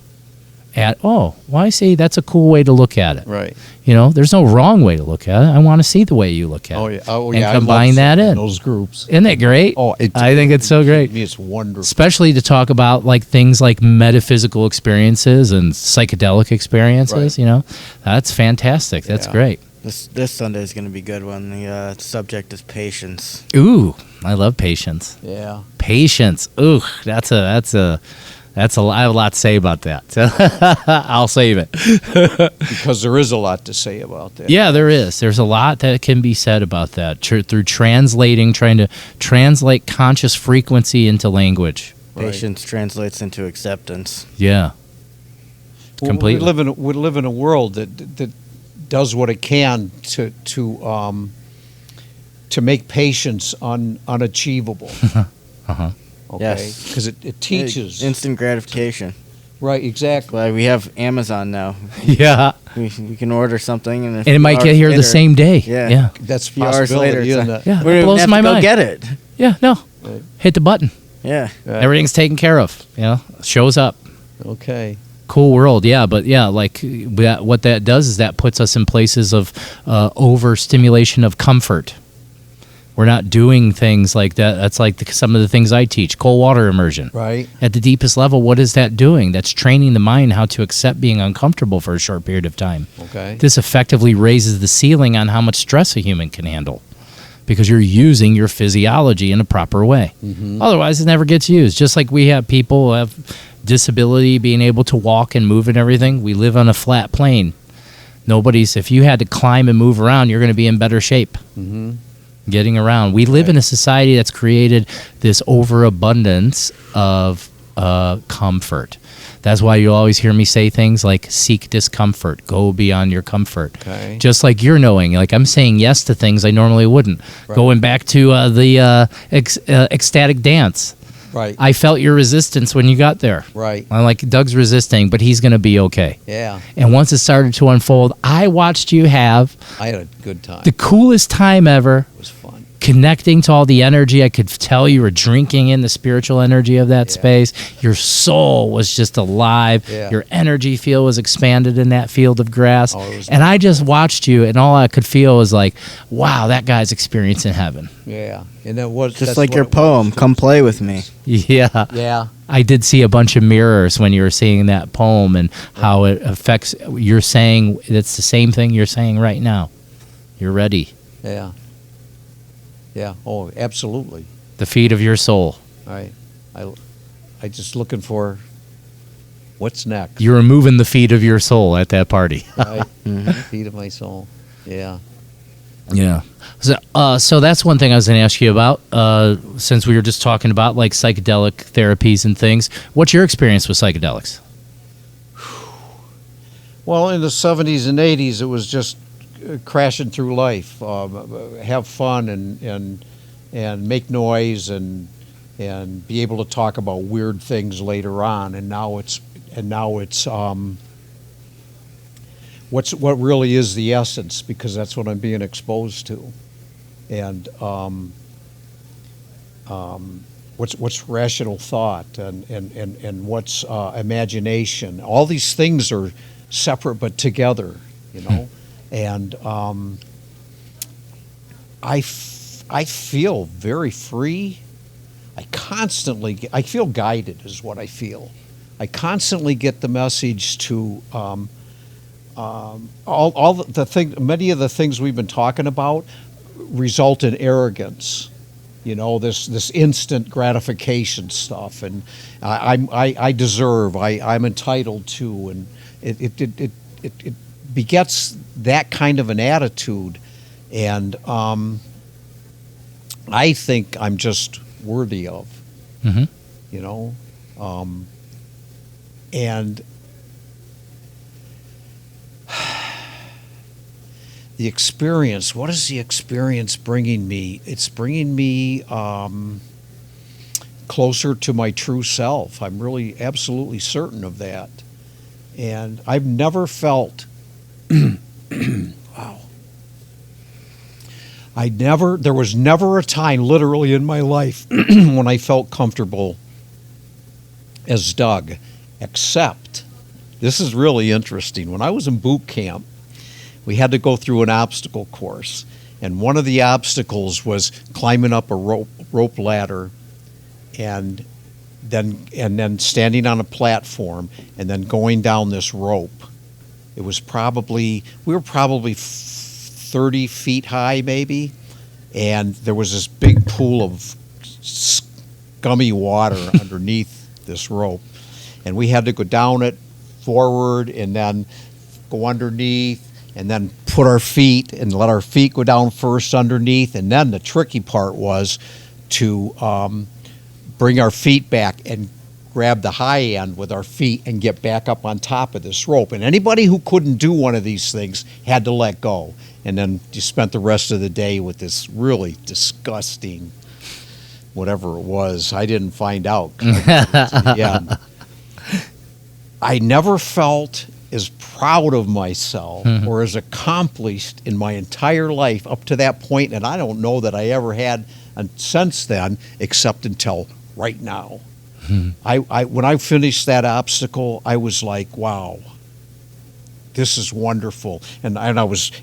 at, oh, well, I see that's a cool way to look at it. Right. You know, there's no wrong way to look at it. I want to see the way you look at Oh it. yeah. Oh And yeah. I combine love that sitting in. those groups. Isn't that great? Oh, I think it's so great. To me, it's wonderful. Especially to talk about like things like metaphysical experiences and psychedelic experiences, Right. you know. That's fantastic. That's Yeah. great. This Sunday is going to be good when the subject is patience. Ooh, I love patience. Yeah. Patience. Ooh, that's a I have a lot to say about that. I'll save it. Because there is a lot to say about that. Yeah, there is. There's a lot that can be said about that through translating, trying to translate conscious frequency into language. Right. Patience translates into acceptance. Yeah. Well, Completely. We live in a world that does what it can to make patience unachievable. Uh-huh. Okay, Yes. because it teaches. Instant gratification. Right, exactly. Why we have Amazon now. Yeah. We can order something and, And it might get here the same day. Yeah. Yeah. That's a few hours later, possibility, it's isn't like- it? Yeah. We That don't blows have my to go mind. get it. Yeah, no. Right. Hit the button. Yeah. Right. Everything's taken care of. You know, shows up. Okay. Cool world, yeah, but yeah, like what that does is that puts us in places of overstimulation of comfort. We're not doing things like that. That's like some of the things I teach, cold water immersion. Right. At the deepest level, what is that doing? That's training the mind how to accept being uncomfortable for a short period of time. Okay. This effectively raises the ceiling on how much stress a human can handle because you're using your physiology in a proper way. Otherwise, it never gets used. Just like we have people who have disability, being able to walk and move and everything, we live on a flat plane. If you had to climb and move around, you're going to be in better shape. Getting around. We live in a society that's created this overabundance of comfort. That's why you always hear me say things like seek discomfort, go beyond your comfort. Okay. Just like you're knowing, like I'm saying yes to things I normally wouldn't. Right. Going back to the ecstatic dance. Right. I felt your resistance when you got there. Right. I'm like, Doug's resisting, but he's going to be okay. Yeah. And once it started to unfold, I watched you have I had a good time. the coolest time ever. It was fun. Connecting to all the energy. I could tell you were drinking in the spiritual energy of that Yeah. space. Your soul was just alive. Yeah. Your energy field was expanded in that field of grass. Oh, it was And I just watched you, and all I could feel was like, wow, that guy's experiencing heaven. Yeah. And that was Just that's like what your it was. poem, Come Play With Me. Yeah. Yeah. I did see a bunch of mirrors when you were seeing that poem and how it affects. You're saying it's the same thing you're saying right now. You're ready. Yeah. Yeah. Oh, absolutely. The feet of your soul. I just looking for what's next. You were moving the feet of your soul at that party. Right. Feet of my soul. Yeah. Yeah. So that's one thing I was going to ask you about. Since we were just talking about like psychedelic therapies and things, what's your experience with psychedelics? Well, in the 70s and 80s, it was just crashing through life, have fun and make noise and be able to talk about weird things later on. And now it's what really is the essence, because that's what I'm being exposed to. And what's rational thought and what's imagination. All these things are separate but together, you know. And I feel very free. I feel guided is what I feel. I constantly get the message to many of the things we've been talking about result in arrogance. You know, this instant gratification stuff, and I deserve, I'm entitled to, and it begets that kind of an attitude, and I think I'm just worthy of, Mm-hmm. you know, and the experience. What is the experience bringing me? It's bringing me closer to my true self. I'm really absolutely certain of that, and I've never felt. Wow. There was never a time literally in my life when I felt comfortable as Doug, except This is really interesting. When I was in boot camp, we had to go through an obstacle course, and one of the obstacles was climbing up a rope ladder, and then standing on a platform, and then going down this rope. We were probably 30 feet high, maybe, and there was this big pool of scummy water underneath this rope, and we had to go down it forward and then go underneath and then put our feet and let our feet go down first underneath, and then the tricky part was to bring our feet back and grab the high end with our feet and get back up on top of this rope. And anybody who couldn't do one of these things had to let go. And then you spent the rest of the day with this really disgusting whatever it was. I didn't find out to the end. I never felt as proud of myself or as accomplished in my entire life up to that point, and I don't know that I ever had since then, except until right now. When I finished that obstacle, I was like, wow, this is wonderful. And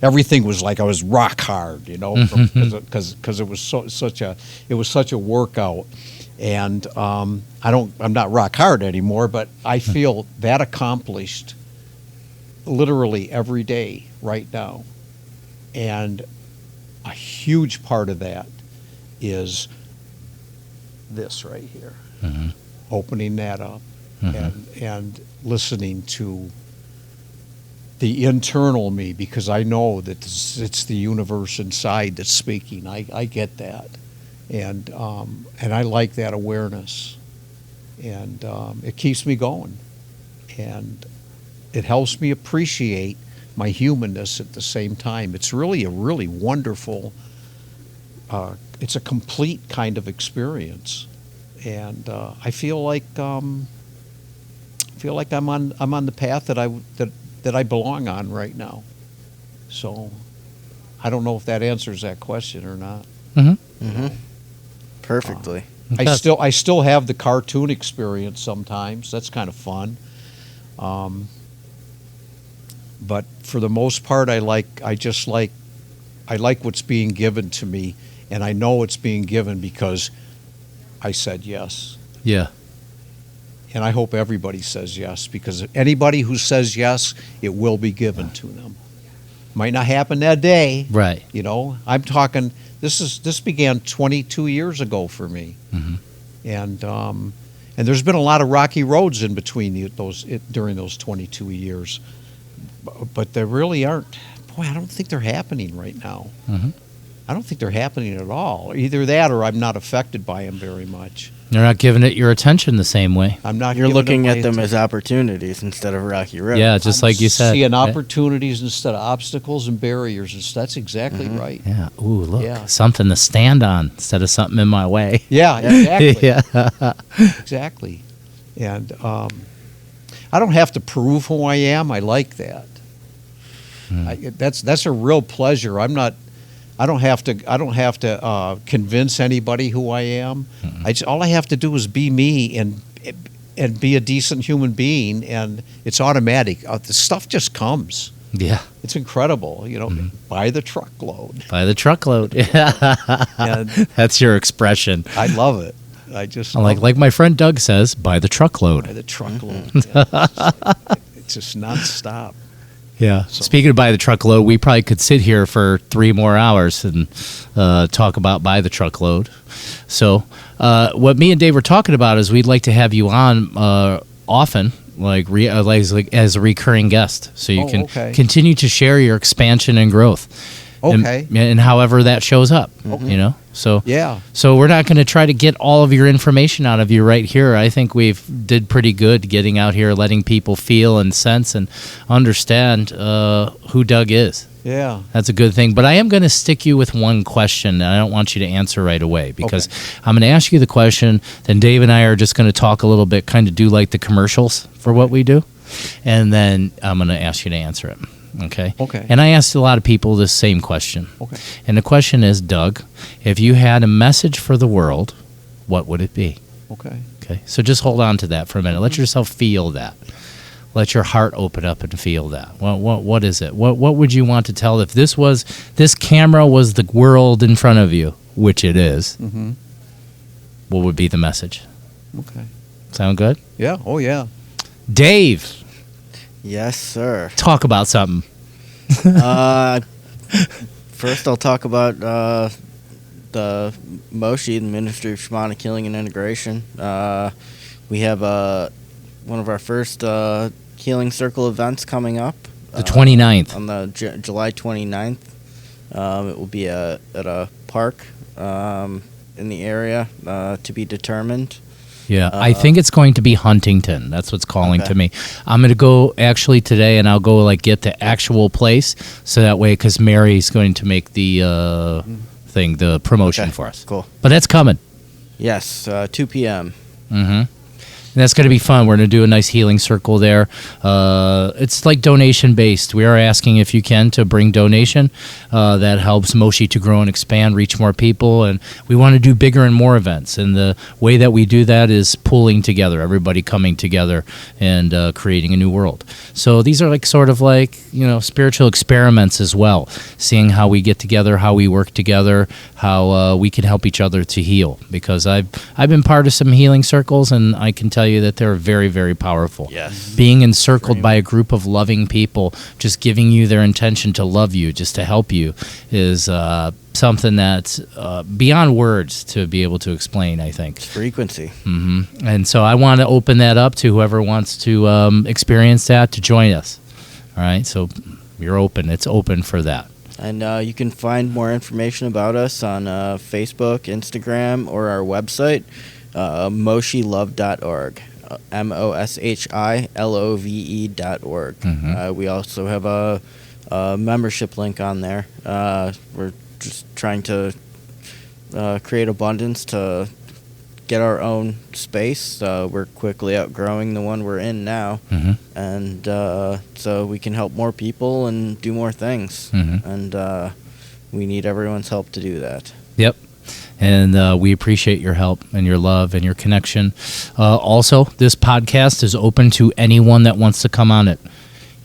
everything was like I was rock hard, because it was such a workout. And I'm not rock hard anymore, but I feel that accomplished literally every day right now. And a huge part of that is this right here, opening that up and listening to the internal me, because I know that it's the universe inside that's speaking. I get that. And I like that awareness, and it keeps me going, and it helps me appreciate my humanness at the same time. It's really a really wonderful. It's a complete kind of experience, and I feel like I'm on the path that I belong on right now. So I don't know if that answers that question or not. Perfectly. I still have the cartoon experience sometimes. That's kind of fun. But for the most part, I like what's being given to me, and I know it's being given because I said yes. Yeah. And I hope everybody says yes, because anybody who says yes, it will be given to them. Might not happen that day. Right. I'm talking. This began 22 years ago for me, and there's been a lot of rocky roads in between during those 22 years, but there really aren't. Boy, I don't think they're happening right now. I don't think they're happening at all. Either that, or I'm not affected by them very much. You're not giving it your attention the same way. I'm not. You're looking at them as opportunities instead of rocky roads. Yeah, just like you said. Seeing opportunities instead of obstacles and barriers. That's exactly right. Yeah. Ooh, look. Yeah. Something to stand on instead of something in my way. Yeah, exactly. Yeah. Exactly. And I don't have to prove who I am. I like that. That's a real pleasure. I don't have to convince anybody who I am. All I have to do is be me and be a decent human being, and it's automatic. The stuff just comes. Yeah. It's incredible, by the truckload. By the truckload. Yeah. That's your expression. I love it. Like my friend Doug says, by the truckload. By the truckload. Yeah. It's just nonstop. Yeah. So. Speaking of by the truckload, we probably could sit here for 3 more hours and talk about by the truckload. So what me and Dave were talking about is we'd like to have you on often, like as a recurring guest, so you can continue to share your expansion and growth. Okay. And however that shows up, So yeah. So we're not going to try to get all of your information out of you right here. I think we've did pretty good getting out here, letting people feel and sense and understand who Doug is. Yeah. That's a good thing. But I am going to stick you with one question, and I don't want you to answer right away, because I'm going to ask you the question, then Dave and I are just going to talk a little bit, kind of do like the commercials for what we do, and then I'm going to ask you to answer it. Okay. And I asked a lot of people this same question. Okay. And the question is, Doug, if you had a message for the world, what would it be? Okay. Okay. So just hold on to that for a minute. Let yourself feel that. let your heart open up and feel that. What is it? What would you want to tell if this camera was the world in front of you, which it is? Mm-hmm. What would be the message? Okay. Sound good? Yeah. Oh, yeah. Dave, Yes, sir. talk about something. First, I'll talk about the Moshi, the Ministry of Shamanic Healing and Integration. We have one of our first Healing Circle events coming up. The 29th. On the July 29th. It will be at a park in the area to be determined. Yeah, I think it's going to be Huntington. That's what's calling to me. I'm going to go actually today, and I'll go get the actual place, so that way, because Mary's going to make the the promotion for us. Cool. But that's coming. Yes, 2 p.m. Mm-hmm. And that's going to be fun. We're going to do a nice healing circle there. It's like donation based. We are asking if you can to bring donation. That helps Moshi to grow and expand, reach more people, and we want to do bigger and more events. And the way that we do that is pooling together, everybody coming together and creating a new world. So these are sort of spiritual experiments as well, seeing how we get together, how we work together, how we can help each other to heal. Because I've been part of some healing circles, and I can tell you that they're very, very powerful. Yes. Being encircled by a group of loving people, just giving you their intention to love you, just to help you, is something that's beyond words to be able to explain, I think. It's frequency. Mm-hmm. And so I want to open that up to whoever wants to experience that to join us. All right? So you're open. It's open for that. And you can find more information about us on Facebook, Instagram, or our website, moshilove.org, moshilove.org. Mm-hmm. We also have a membership link on there. We're just trying to create abundance to get our own space. We're quickly outgrowing the one we're in now, and so we can help more people and do more things. And we need everyone's help to do that. Yep. And we appreciate your help and your love and your connection. Also, this podcast is open to anyone that wants to come on it.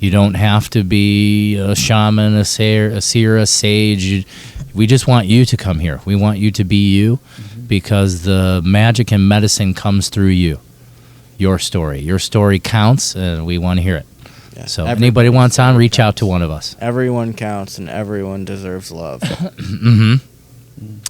You don't have to be a shaman, a seer, a sage. We just want you to come here. We want you to be you, because the magic and medicine comes through you. Your story. Your story counts, and we want to hear it. Yeah. So anybody wants on, reach out to one of us. Everyone counts, and everyone deserves love.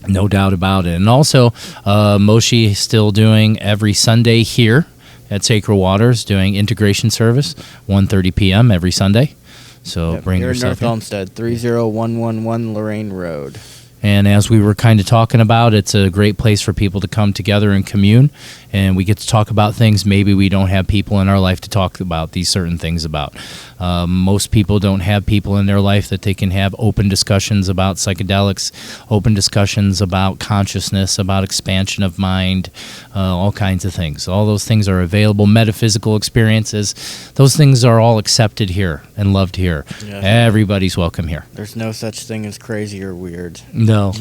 No doubt about it. And also, Moshi is still doing every Sunday here at Sacred Waters, doing integration service, 1:30 p.m. every Sunday. So bring here in yourself North Olmsted, 30111 Lorraine Road. And as we were kind of talking about, it's a great place for people to come together and commune, and we get to talk about things maybe we don't have people in our life to talk about these certain things about. Most people don't have people in their life that they can have open discussions about psychedelics, open discussions about consciousness, about expansion of mind, all kinds of things. All those things are available. Metaphysical experiences, those things are all accepted here and loved here. Yeah. Everybody's welcome here. There's no such thing as crazy or weird. No,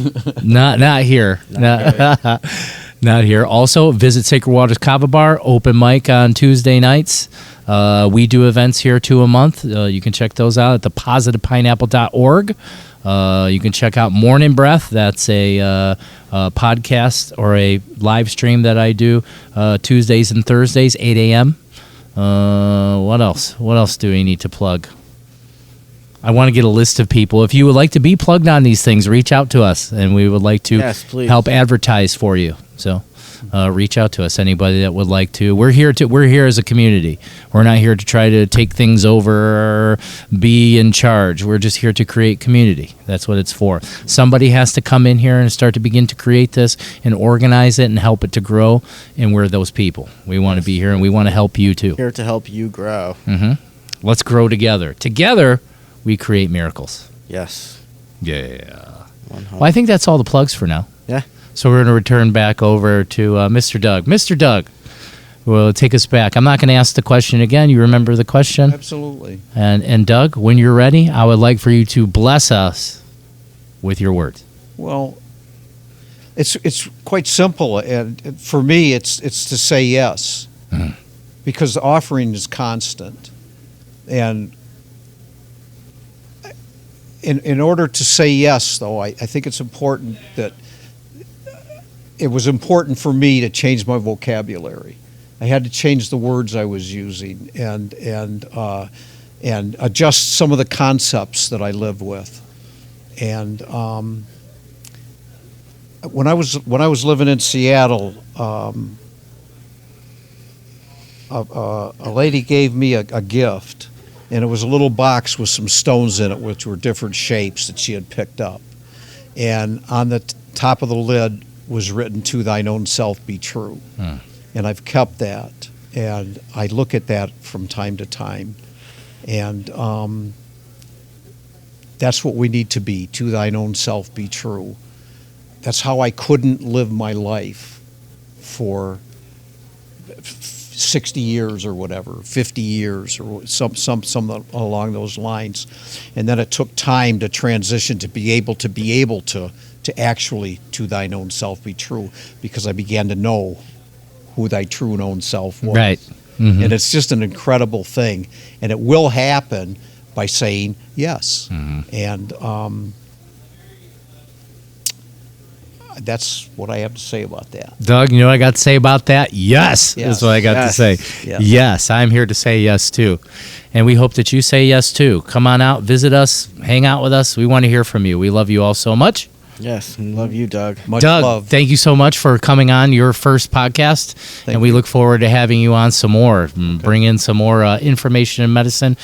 not here. Not here. Also, visit Sacred Waters Kava Bar, open mic on Tuesday nights. We do events here 2 a month. You can check those out at thepositivepineapple.org. You can check out Morning Breath. That's a podcast or a live stream that I do Tuesdays and Thursdays, 8 a.m. What else? What else do we need to plug? I want to get a list of people. If you would like to be plugged on these things, reach out to us, and we would like to help advertise for you. So reach out to us, anybody that would like to. We're here as a community. We're not here to try to take things over or be in charge. We're just here to create community. That's what it's for. Somebody has to come in here and start to begin to create this and organize it and help it to grow, and we're those people. We want to be here, and we want to help you too. Here to help you grow. Let's grow together. Together, we create miracles. Yes. Yeah. Well, I think that's all the plugs for now. Yeah. So we're going to return back over to Mr. Doug. Mr. Doug will take us back. I'm not going to ask the question again. You remember the question? Absolutely. And Doug, when you're ready, I would like for you to bless us with your words. Well, it's quite simple, and for me, it's to say yes, because the offering is constant. And in order to say yes, though, I think it's important that it was important for me to change my vocabulary. I had to change the words I was using and adjust some of the concepts that I live with. And when I was living in Seattle, a lady gave me a gift, and it was a little box with some stones in it, which were different shapes that she had picked up. And on the top of the lid was written, "To thine own self be true." And I've kept that, and I look at that from time to time. And that's what we need to be, to thine own self be true. That's how I couldn't live my life for 60 years or whatever, 50 years or some along those lines. And then it took time to transition to be able to actually to thine own self be true, because I began to know who thy true and own self was. Right. Mm-hmm. And it's just an incredible thing. And it will happen by saying yes. Mm-hmm. And that's what I have to say about that. Doug, you know what I got to say about that? Yes, Yes. is what I got to say. Yes. Yes, I'm here to say yes, too. And we hope that you say yes, too. Come on out, visit us, hang out with us. We want to hear from you. We love you all so much. Yes, and love you, Doug. Much Doug, love. thank you so much for coming on your first podcast. Thank and we you. look forward to having you on some more. Bring in some more information in medicine.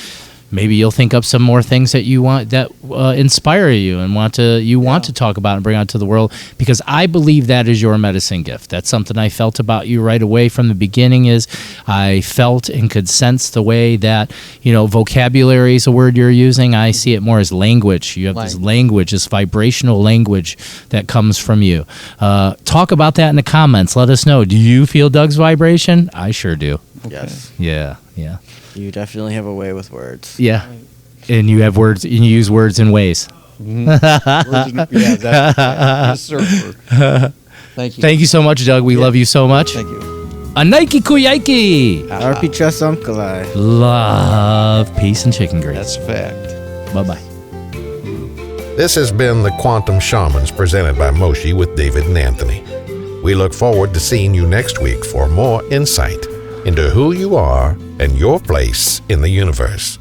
Maybe you'll think up some more things that you want that inspire you and want to talk about and bring out to the world, because I believe that is your medicine gift. That's something I felt about you right away from the beginning. Is I felt and could sense the way that, vocabulary is a word you're using. I see it more as language. You have this language, this vibrational language that comes from you. Talk about that in the comments. Let us know. Do you feel Doug's vibration? I sure do. Yes. Yeah. You definitely have a way with words. Yeah. And you have words, and you use words in ways. Yeah, that's yes, sir. Thank you. Thank you so much, Doug. We love you so much. Thank you. A Nike Kuyaiki. RP Chess Uncle. Love, peace, and chicken grease. That's a fact. Bye-bye. This has been the Quantum Shamans presented by Moshe with David and Anthony. We look forward to seeing you next week for more insight into who you are and your place in the universe.